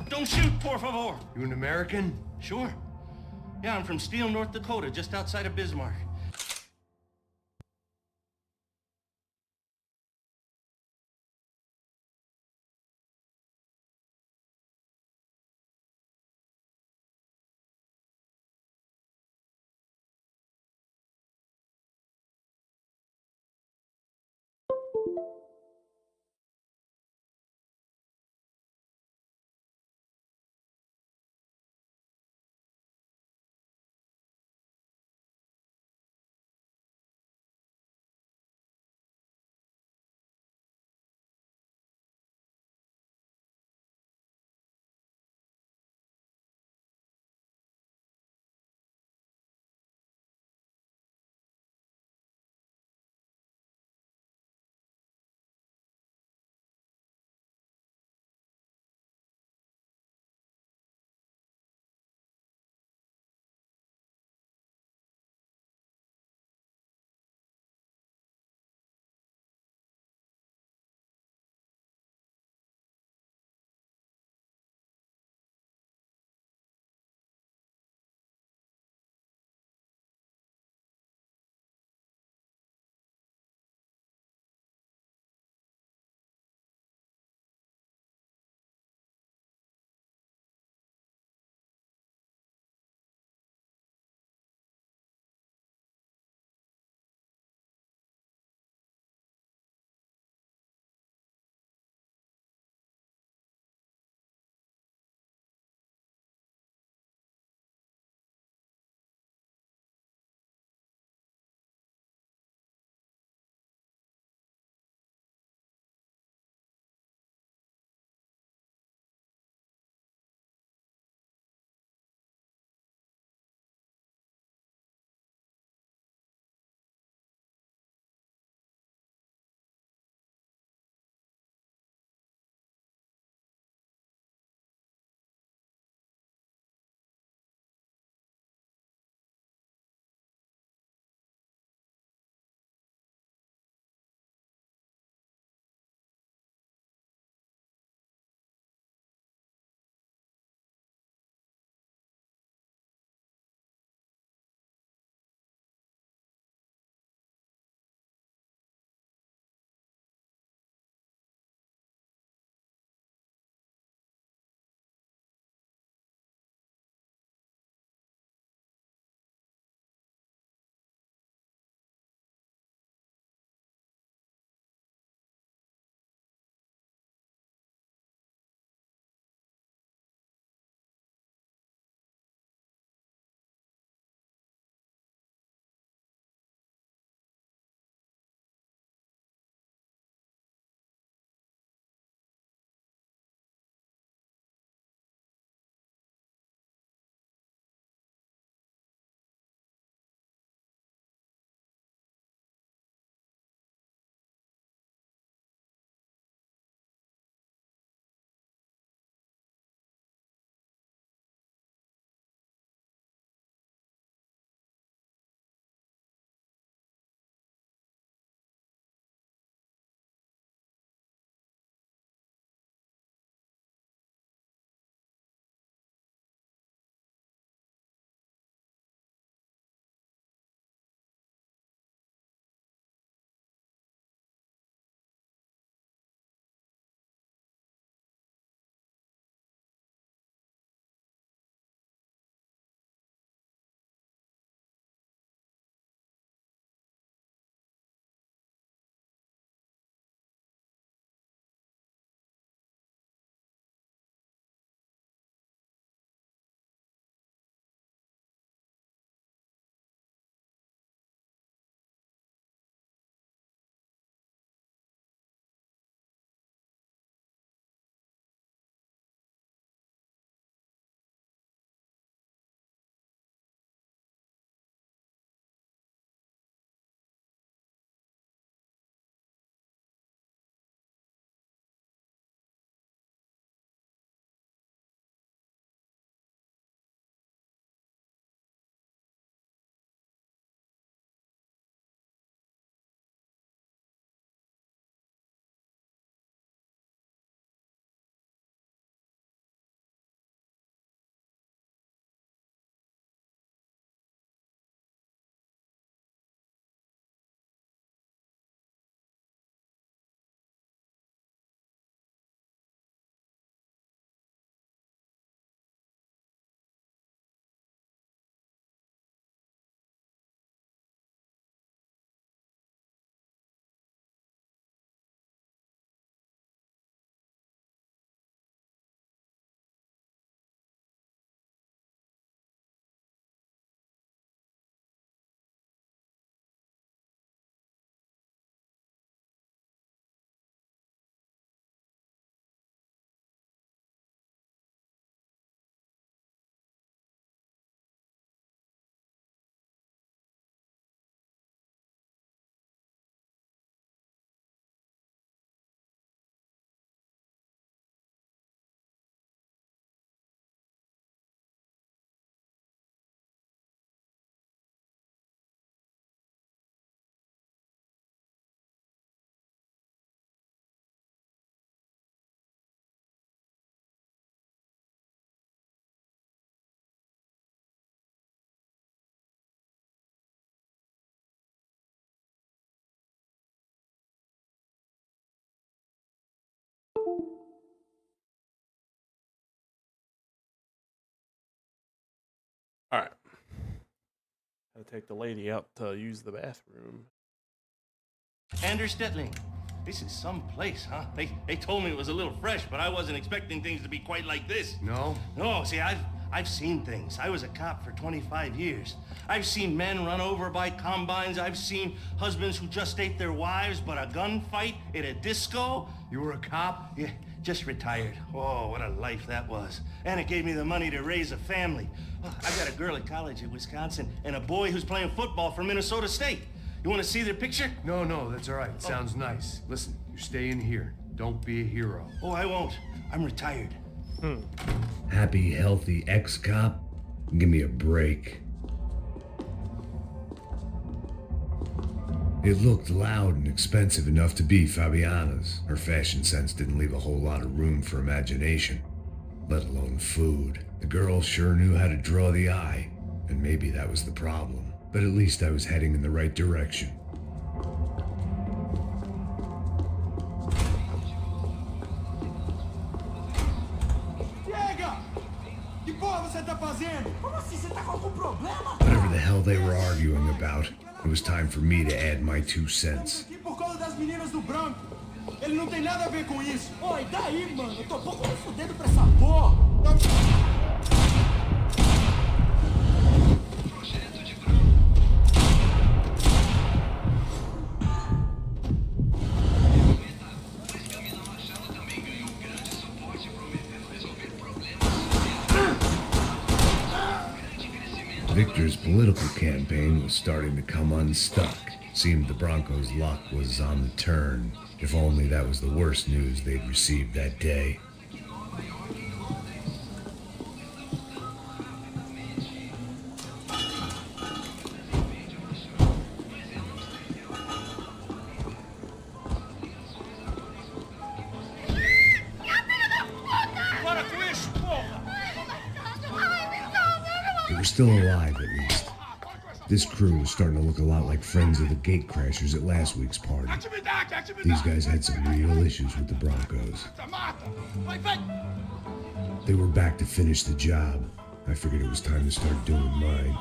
Don't shoot, por favor. You an American? Sure. Yeah, I'm from Steele, North Dakota, just outside of Bismarck. Had to take the lady out to use the bathroom. Anders Stetling. This is some place, huh? They told me it was a little fresh, but I wasn't expecting things to be quite like this. No? No, see, I've seen things. I was a cop for 25 years. I've seen men run over by combines. I've seen husbands who just ate their wives, but a gunfight at a disco. You were a cop? Yeah, just retired. Oh, what a life that was. And it gave me the money to raise a family. Oh, I got a girl at college at Wisconsin and a boy who's playing football for Minnesota State. You want to see their picture? No, that's all right. It sounds nice. Listen, you're staying here. Don't be a hero. Oh, I won't. I'm retired. Happy, healthy ex-cop? Give me a break. It looked loud and expensive enough to be Fabiana's. Her fashion sense didn't leave a whole lot of room for imagination, let alone food. The girl sure knew how to draw the eye, and maybe that was the problem. But at least I was heading in the right direction. Whatever the hell they were arguing about, it was time for me to add my 2 cents. Ele não tem nada a ver com isso. Oi, daí, mano? Eu tô pouco me fudendo pra essa porra. Victor's political campaign was starting to come unstuck. Seemed the Broncos' luck was on the turn. If only that was the worst news they'd received that day. They were still alive, at least. This crew was starting to look a lot like friends of the gatecrashers at last week's party. These guys had some real issues with the Broncos. They were back to finish the job. I figured it was time to start doing mine.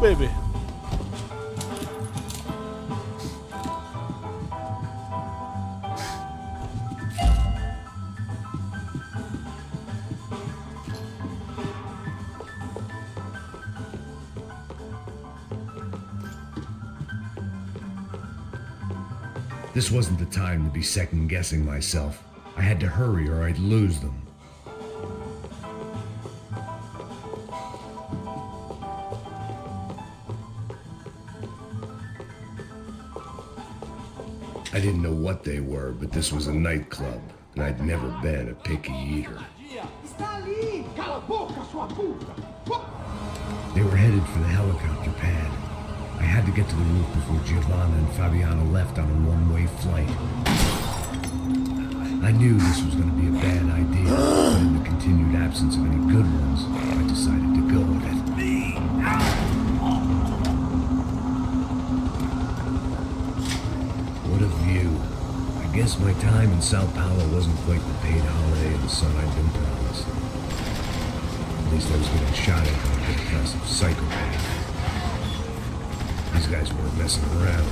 Baby. This wasn't the time to be second-guessing myself. I had to hurry or I'd lose them. I didn't know what they were, but this was a nightclub, and I'd never been a picky eater. They were headed for the helicopter pad. I had to get to the roof before Giovanna and Fabiana left on a one-way flight. I knew this was going to be a bad idea, but in the continued absence of any good ones, I decided to go with it. What a view. I guess my time in Sao Paulo wasn't quite the paid holiday in the sun I'd been promised. At least I was getting shot at by a impressive psychopath. These guys weren't messing around.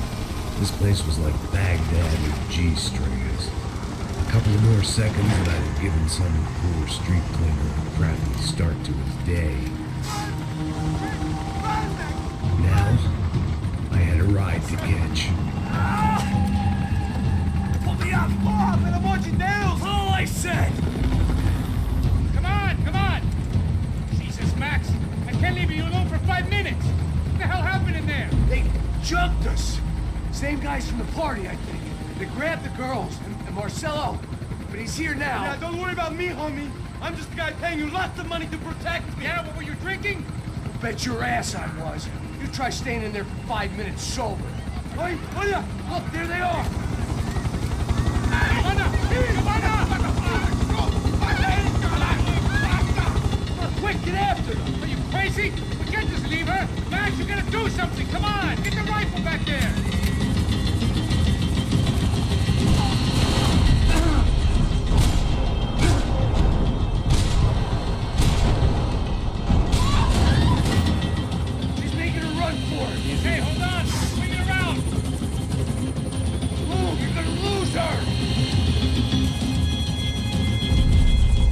This place was like Baghdad with G-strings. A couple of more seconds and I'd have given some poor street cleaner a crappy start to his day. Now, I had a ride to catch. Pelo amor de Deus! All I said! Come on! Jesus, Max, I can't leave you alone for 5 minutes. What the hell happened in there? They jumped us. Same guys from the party, I think. They grabbed the girls and Marcelo, but he's here now. Yeah, don't worry about me, homie. I'm just the guy paying you lots of money to protect me. Yeah, what were you drinking? Bet your ass I was. You try staying in there for 5 minutes sober. Oi, olha! Look, there they are. Quick, get after her! Are you crazy? We can't just leave her! Max, you gotta do something! Come on! Get the rifle back there! She's making a run for it! Hey, hold on! Swing it around! Move! You're gonna lose her!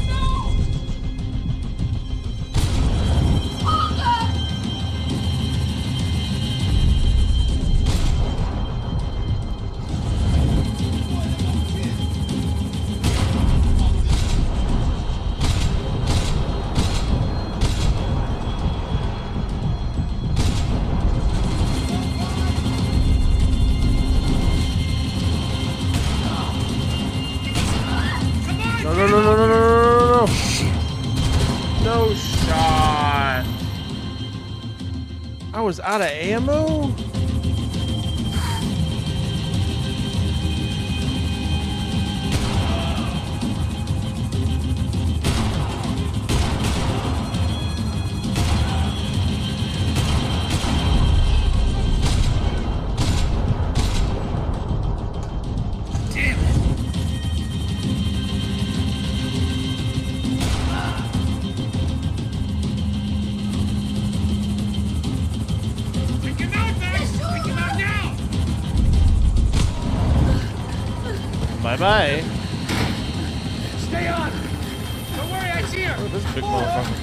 No. No shot. I was out of ammo? Bye-bye. Stay on! Don't worry, I see her! Oh, this big motherfucker.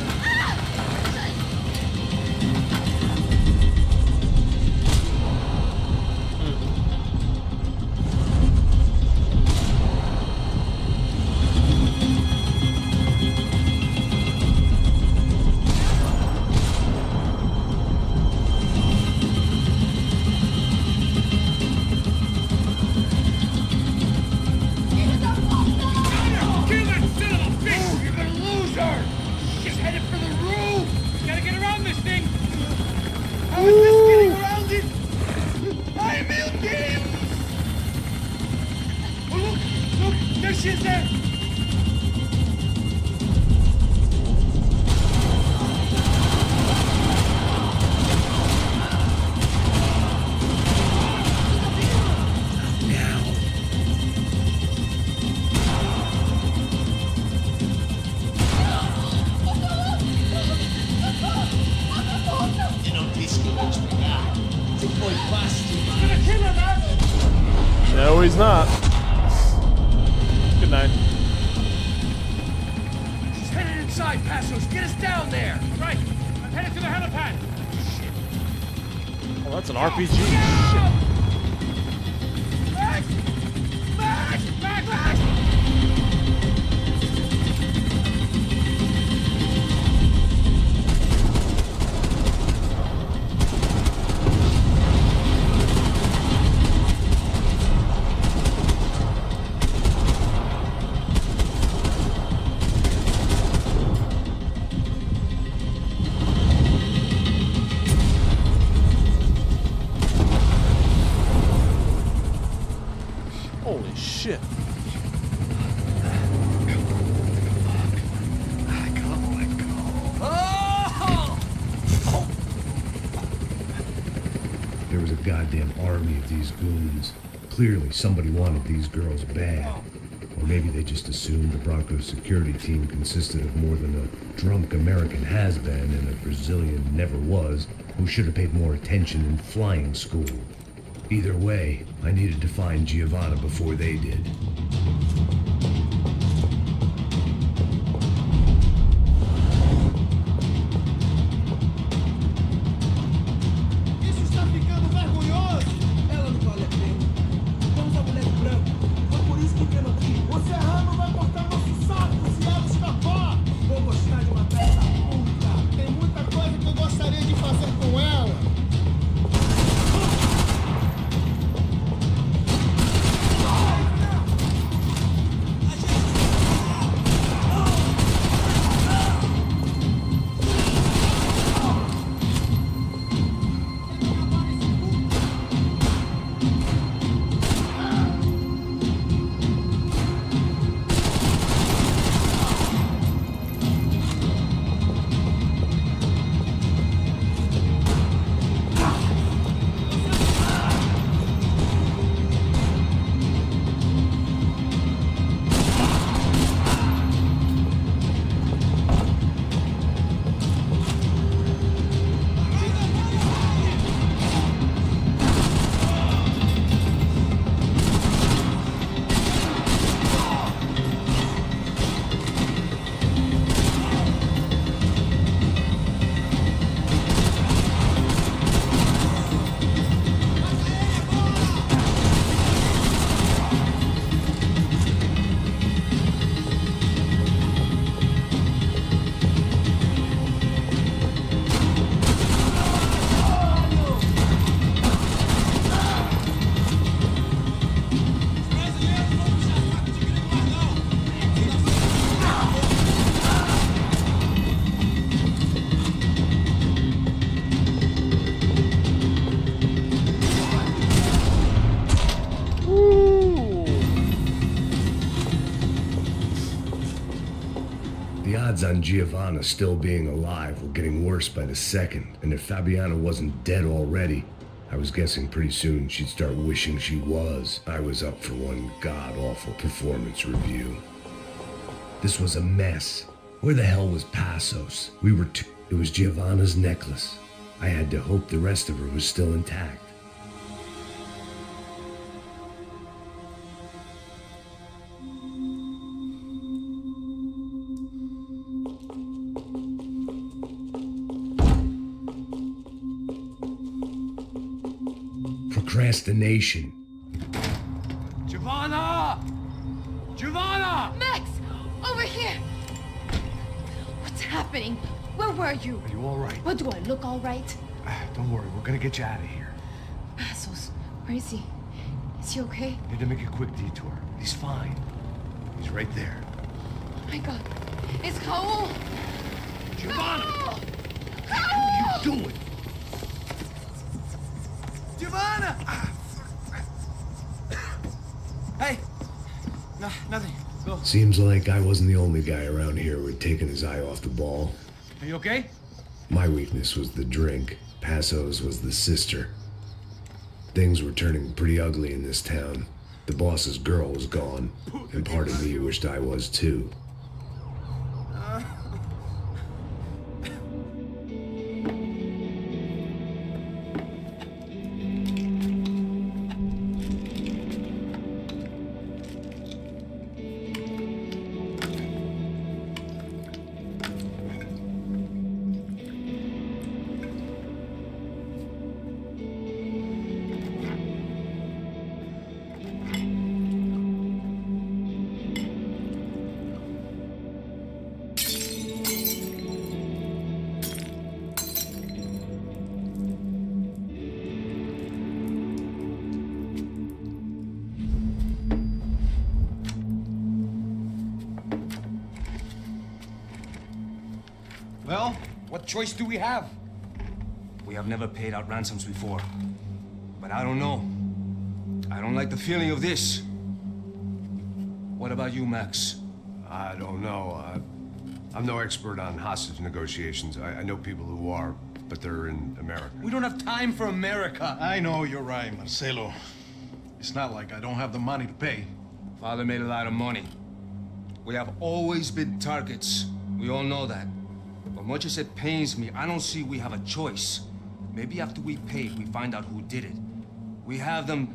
No, he's not. Good night. She's headed inside, Passos. Get us down there. Right. I'm headed to the helipad. Shit. Oh, that's an RPG. Shit. Max! Max! Max! Max! Holy shit. There was a goddamn army of these goons. Clearly, somebody wanted these girls bad. Or maybe they just assumed the Broncos security team consisted of more than a drunk American has-been and a Brazilian never was, who should have paid more attention in flying school. Either way, I needed to find Giovanna before they did. Isso está ficando vergonhoso! Ela não vale a pena. Vamos a moleque branco. Foi por isso que viemos aqui. O Serrano vai cortar nosso saco se ela escapar. Vou gostar de matar essa puta. Tem muita coisa que eu gostaria de fazer com ela. The odds on Giovanna still being alive were getting worse by the second, and if Fabiana wasn't dead already, I was guessing pretty soon she'd start wishing she was. I was up for one god-awful performance review. This was a mess. Where the hell was Passos? It was Giovanna's necklace. I had to hope the rest of her was still intact. Procrastination. Giovanna! Giovanna! Max! Over here! What's happening? Where were you? Are you all right? What, do I look all right? Don't worry, we're gonna get you out of here. Passos, where is he? Is he okay? Need to make a quick detour. He's fine. He's right there. Oh my god. It's Raul! Giovanna! Raul! What are you doing? Giovanna! Hey! No, nothing. Go. Seems like I wasn't the only guy around here who had taken his eye off the ball. Are you okay? My weakness was the drink. Passos was the sister. Things were turning pretty ugly in this town. The boss's girl was gone, and part of me wished I was too. Well, what choice do we have? We have never paid out ransoms before. But I don't know. I don't like the feeling of this. What about you, Max? I don't know. I'm no expert on hostage negotiations. I know people who are, but they're in America. We don't have time for America. I know you're right, Marcelo. It's not like I don't have the money to pay. Father made a lot of money. We have always been targets. We all know that. But much as it pains me, I don't see we have a choice. Maybe after we pay, we find out who did it. We have them...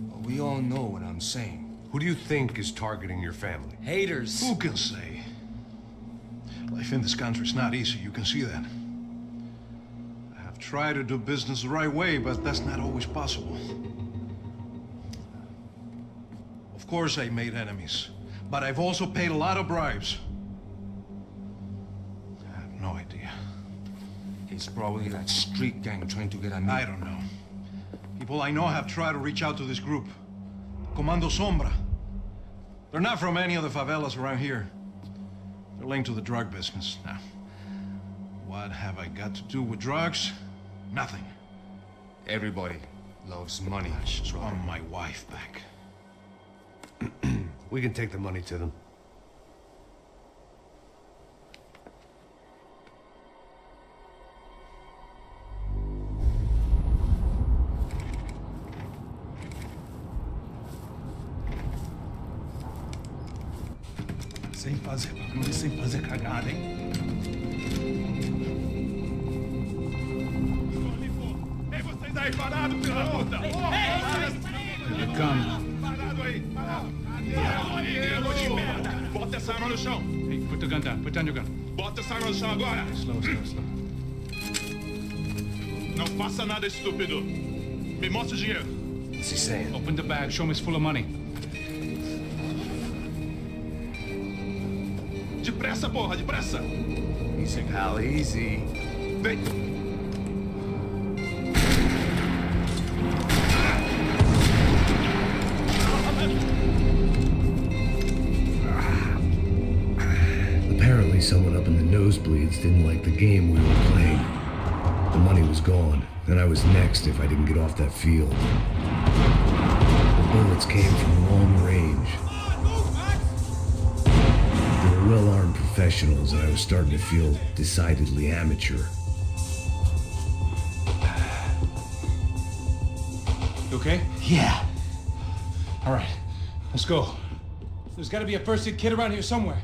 But we all know what I'm saying. Who do you think is targeting your family? Haters. Who can say? Life in this country is not easy, you can see that. I have tried to do business the right way, but that's not always possible. Of course I made enemies, but I've also paid a lot of bribes. I have no idea. It's probably that street gang trying to get at me. I don't know. People I know have tried to reach out to this group. Comando Sombra. They're not from any of the favelas around here. They're linked to the drug business. Now, what have I got to do with drugs? Nothing. Everybody loves money. I just want my wife back. We can take the money to them. Sem fazer cagada, hein? Ei, vocês aí parados, filha da puta! Parado aí! Bota essa arma no chão! Hey, put the gun down. Put down your gun. Bota essa arma no chão agora! Slow. Não faça nada, estúpido! Me mostra o dinheiro! What's he saying? Open the bag. Show me it's full of money. Depressa, porra, depressa! Easy, pal, easy. Vem! Apparently someone up in the nosebleeds didn't like the game we were playing. The money was gone, and I was next if I didn't get off that field. The bullets came from long range. They were well-armed professionals, and I was starting to feel decidedly amateur. You okay? Yeah. All right, let's go. There's got to be a first-aid kit around here somewhere.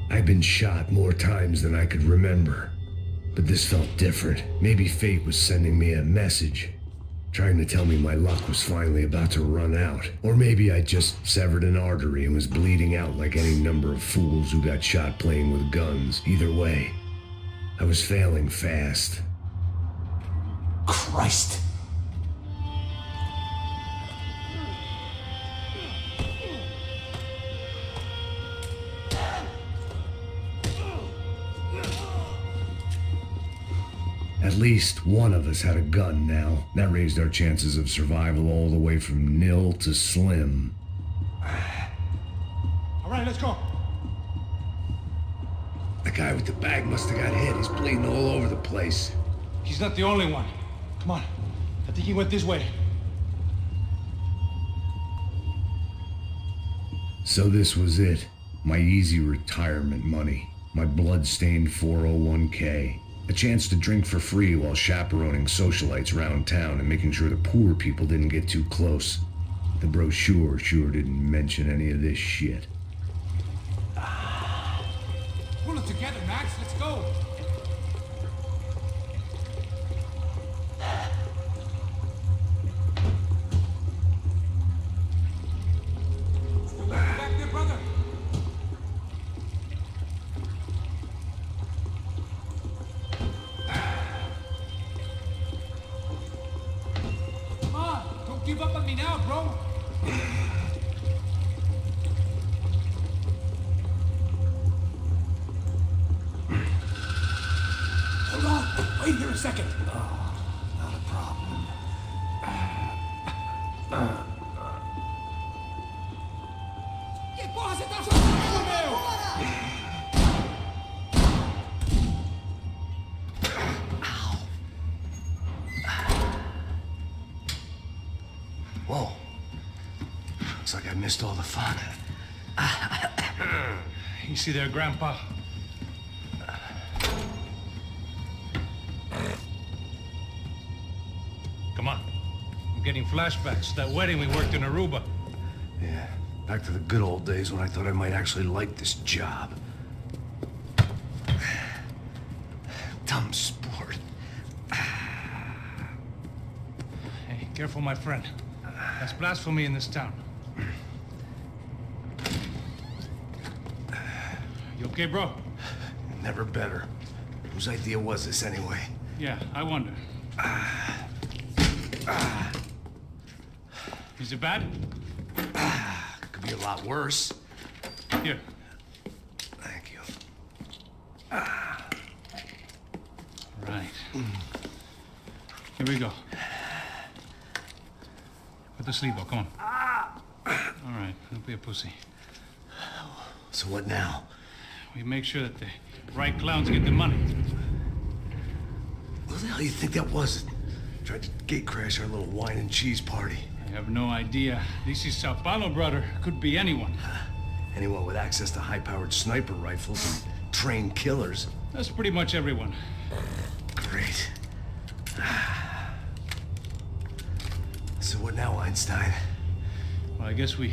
I've been shot more times than I could remember, but this felt different. Maybe fate was sending me a message, trying to tell me my luck was finally about to run out. Or maybe I just severed an artery and was bleeding out like any number of fools who got shot playing with guns. Either way, I was failing fast. Christ. At least one of us had a gun now. That raised our chances of survival all the way from nil to slim. All right, let's go. The guy with the bag must have got hit. He's bleeding all over the place. He's not the only one. Come on. I think he went this way. So this was it. My easy retirement money. My blood-stained 401k. A chance to drink for free while chaperoning socialites around town and making sure the poor people didn't get too close. The brochure sure didn't mention any of this shit. Pull it together, Max. Let's go. Back there, brother. Come on, don't give up on me now, bro. Hold on. Wait here a second. Not a problem. Que porra você tá jogando, meu? Whoa. Looks like I missed all the fun. You see there, Grandpa? Come on. I'm getting flashbacks to that wedding we worked in Aruba. Yeah, back to the good old days when I thought I might actually like this job. Dumb sport. Hey, careful, my friend. That's blasphemy in this town. You okay, bro? Never better. Whose idea was this anyway? Yeah, I wonder. Is it bad? Could be a lot worse. Here. Thank you. Right. Here we go. Put the sleeve on, come on. All right, don't be a pussy. So what now? We make sure that the right clowns get the money. What the hell do you think that was? Tried to gate crash our little wine and cheese party. I have no idea. This is Sao Paulo, brother. Could be anyone. Anyone with access to high-powered sniper rifles and trained killers. That's pretty much everyone. Great. So what now, Einstein? Well, I guess we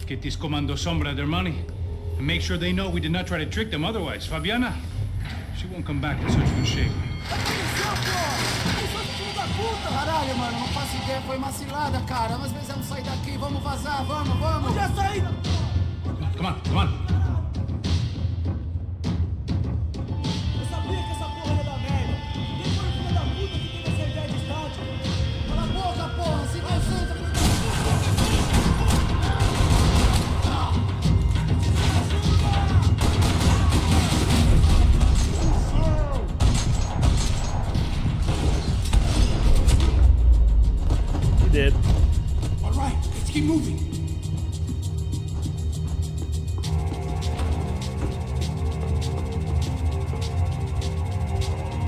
get these Comando Sombra their money and make sure they know we did not try to trick them otherwise. Fabiana, she won't come back in such good shape. Caralho, mano, não faço ideia, foi uma cilada, cara. Mas precisamos sair daqui, vamos vazar, vamos. Já saí! Come on, come on. Eu sabia que essa porra ia dar merda. Quem foi o filho da puta que teve essa ideia de estádio? Cala a boca, porra, se concentra. He did. All right, let's keep moving.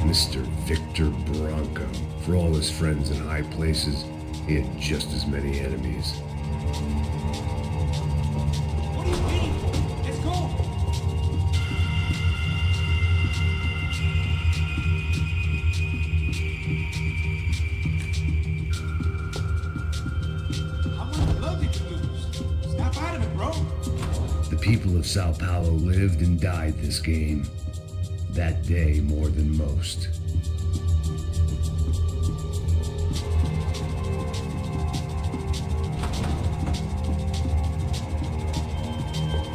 Mr. Victor Bronco. For all his friends in high places, he had just as many enemies. What are you waiting for? Let's people of Sao Paulo lived and died this game. That day more than most.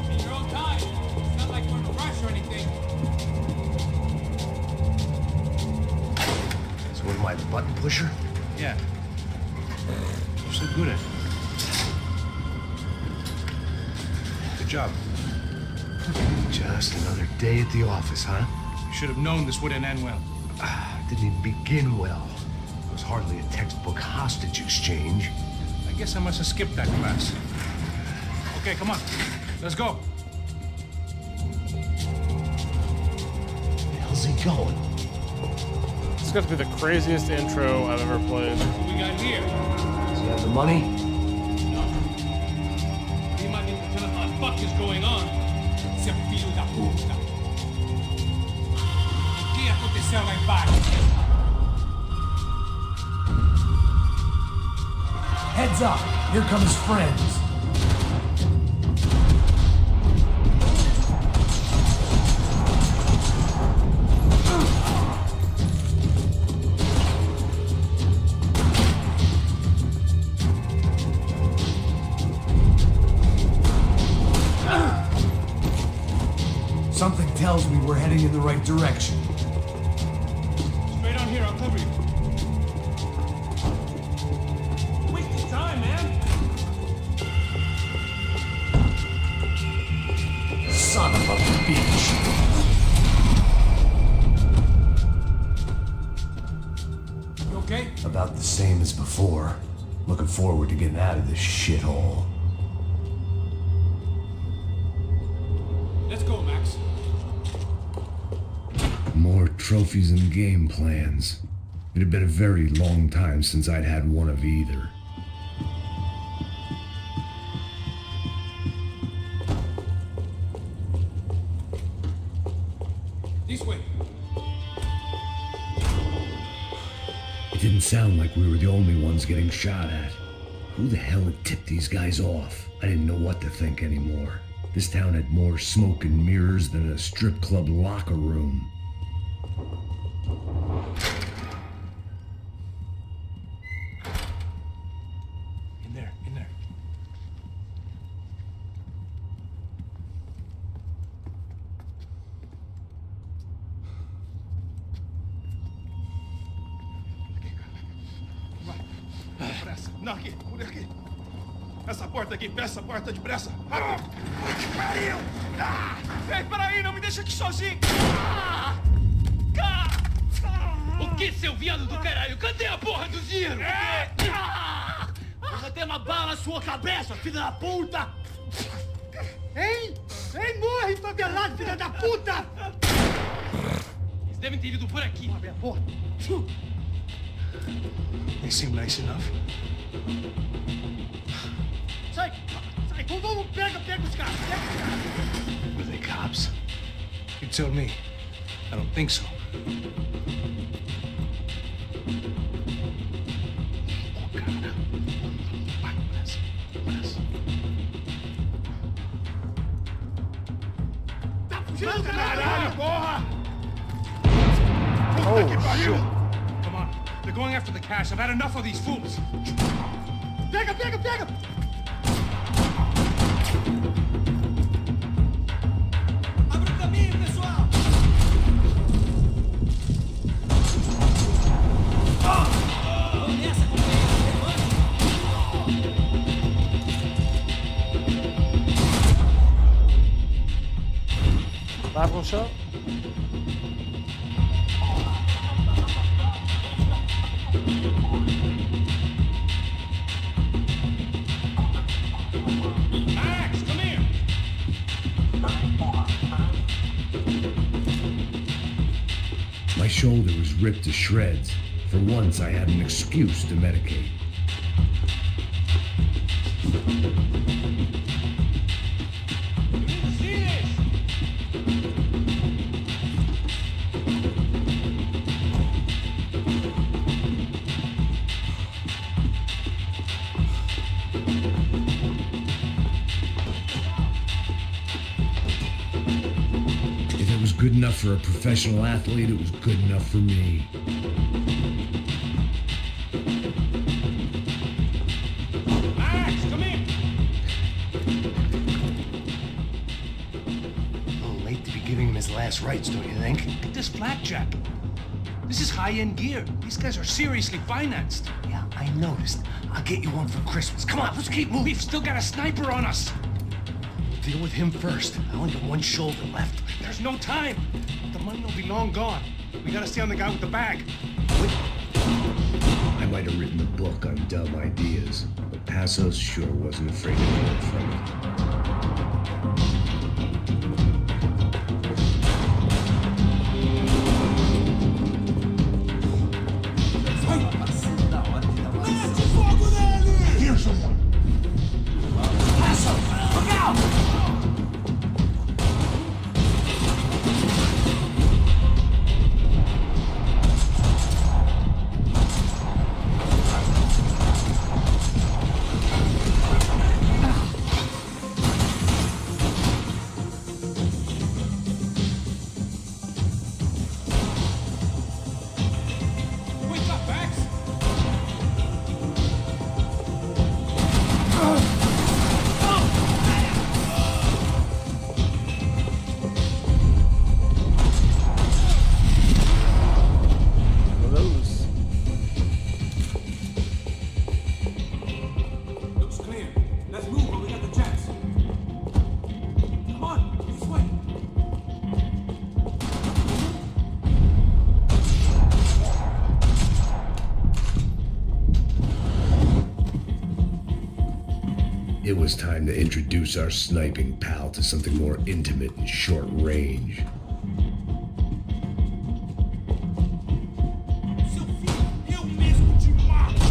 In your own time. It's not like we're in a rush or anything. So what am I, the button pusher? Yeah. You're so good at it. Good job. Just another day at the office, huh? You should have known this wouldn't end well. Didn't even begin well. It was hardly a textbook hostage exchange. I guess I must have skipped that class. Okay, come on. Let's go. Where the hell's he going? It's got to be the craziest intro I've ever played. What we got here? Does he have the money? You might need to tell us what the fuck is going on. Seu filho da puta. O que aconteceu lá embaixo? Heads up! Here come his friends. Something tells me we're heading in the right direction. Straight on here, I'll cover you. Wasting time, man. Son of a bitch. You okay? About the same as before. Looking forward to getting out of this shithole. Let's go, Max. More trophies and game plans. It had been a very long time since I'd had one of either. This way. It didn't sound like we were the only ones getting shot at. Who the hell had tipped these guys off? I didn't know what to think anymore. This town had more smoke and mirrors than a strip club locker room. In there, in there. Pressa. Não, aqui. Por aqui. Essa porta aqui. Fecha essa porta depressa. Ah! Que pariu! Ah! Ei, peraí. Não me deixa aqui sozinho. Ah! O que, seu viado do caralho? Cadê a porra do dinheiro? Eu vou ter uma bala na sua cabeça, filha da puta! Hein? Hein, morre, favelado, filha da puta! Eles devem ter ido por aqui. Abre a porta. They seem nice enough. Sai! Sai! Vamos, pega os caras! Pega os caras! Were they cops? You tell me. I don't think so. Oh, cara. Vai, pressa. Pressa. Tá fugindo, caralho, porra! Oh, shit. Come on. They're going after the cash. I've had enough of these fools. Pega! Abre o caminho, pessoal! Vamos nessa, Rifle shot? Max, come here. My shoulder was ripped to shreds. For once, I had an excuse to medicate. You need to see this. good enough for a professional athlete, it was good enough for me. Max, come in. A little late to be giving him his last rites, don't you think? Look at this blackjack. This is high-end gear. These guys are seriously financed. Yeah, I noticed. I'll get you one for Christmas. Come on, let's keep moving. We've still got a sniper on us. Deal with him first. I only got one shoulder left. There's no time. The money will be long gone. We gotta stay on the guy with the bag. I might have written a book on dumb ideas, but Passos sure wasn't afraid to learn from it. Mete fogo nele! Here's someone. Passos, look out! Wake up, Max. Looks clear. Let's move when we got the chance. Come on, this way. It was time to introduce our sniping pal to something more intimate and short range. Seu filho, eu mesmo te mato.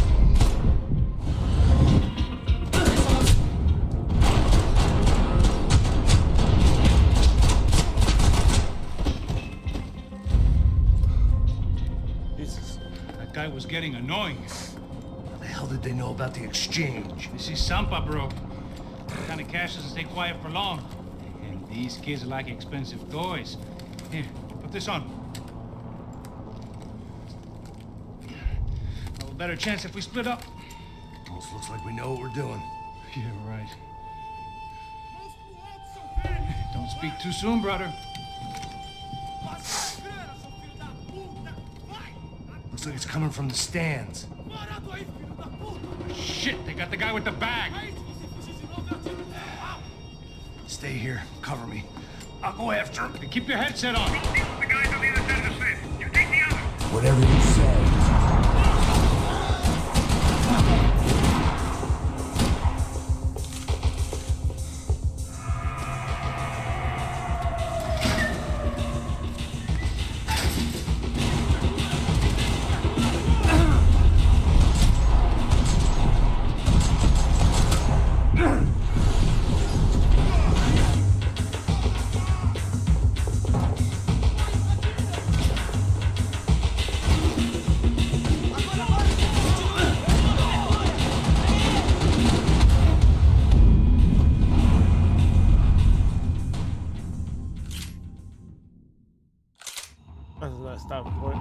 Jesus. That guy was getting annoying. How the hell did they know about the exchange? This is Sampa, bro. That kind of cash doesn't stay quiet for long. And these kids like expensive toys. Here, put this on. Have a better chance if we split up. Almost looks like we know what we're doing. Yeah, right. Don't speak too soon, brother. Looks like it's coming from the stands. Shit, they got the guy with the bag. Stay here. Cover me. I'll go after him. Hey, keep your headset on. Whatever you say. That's a nice stopping point.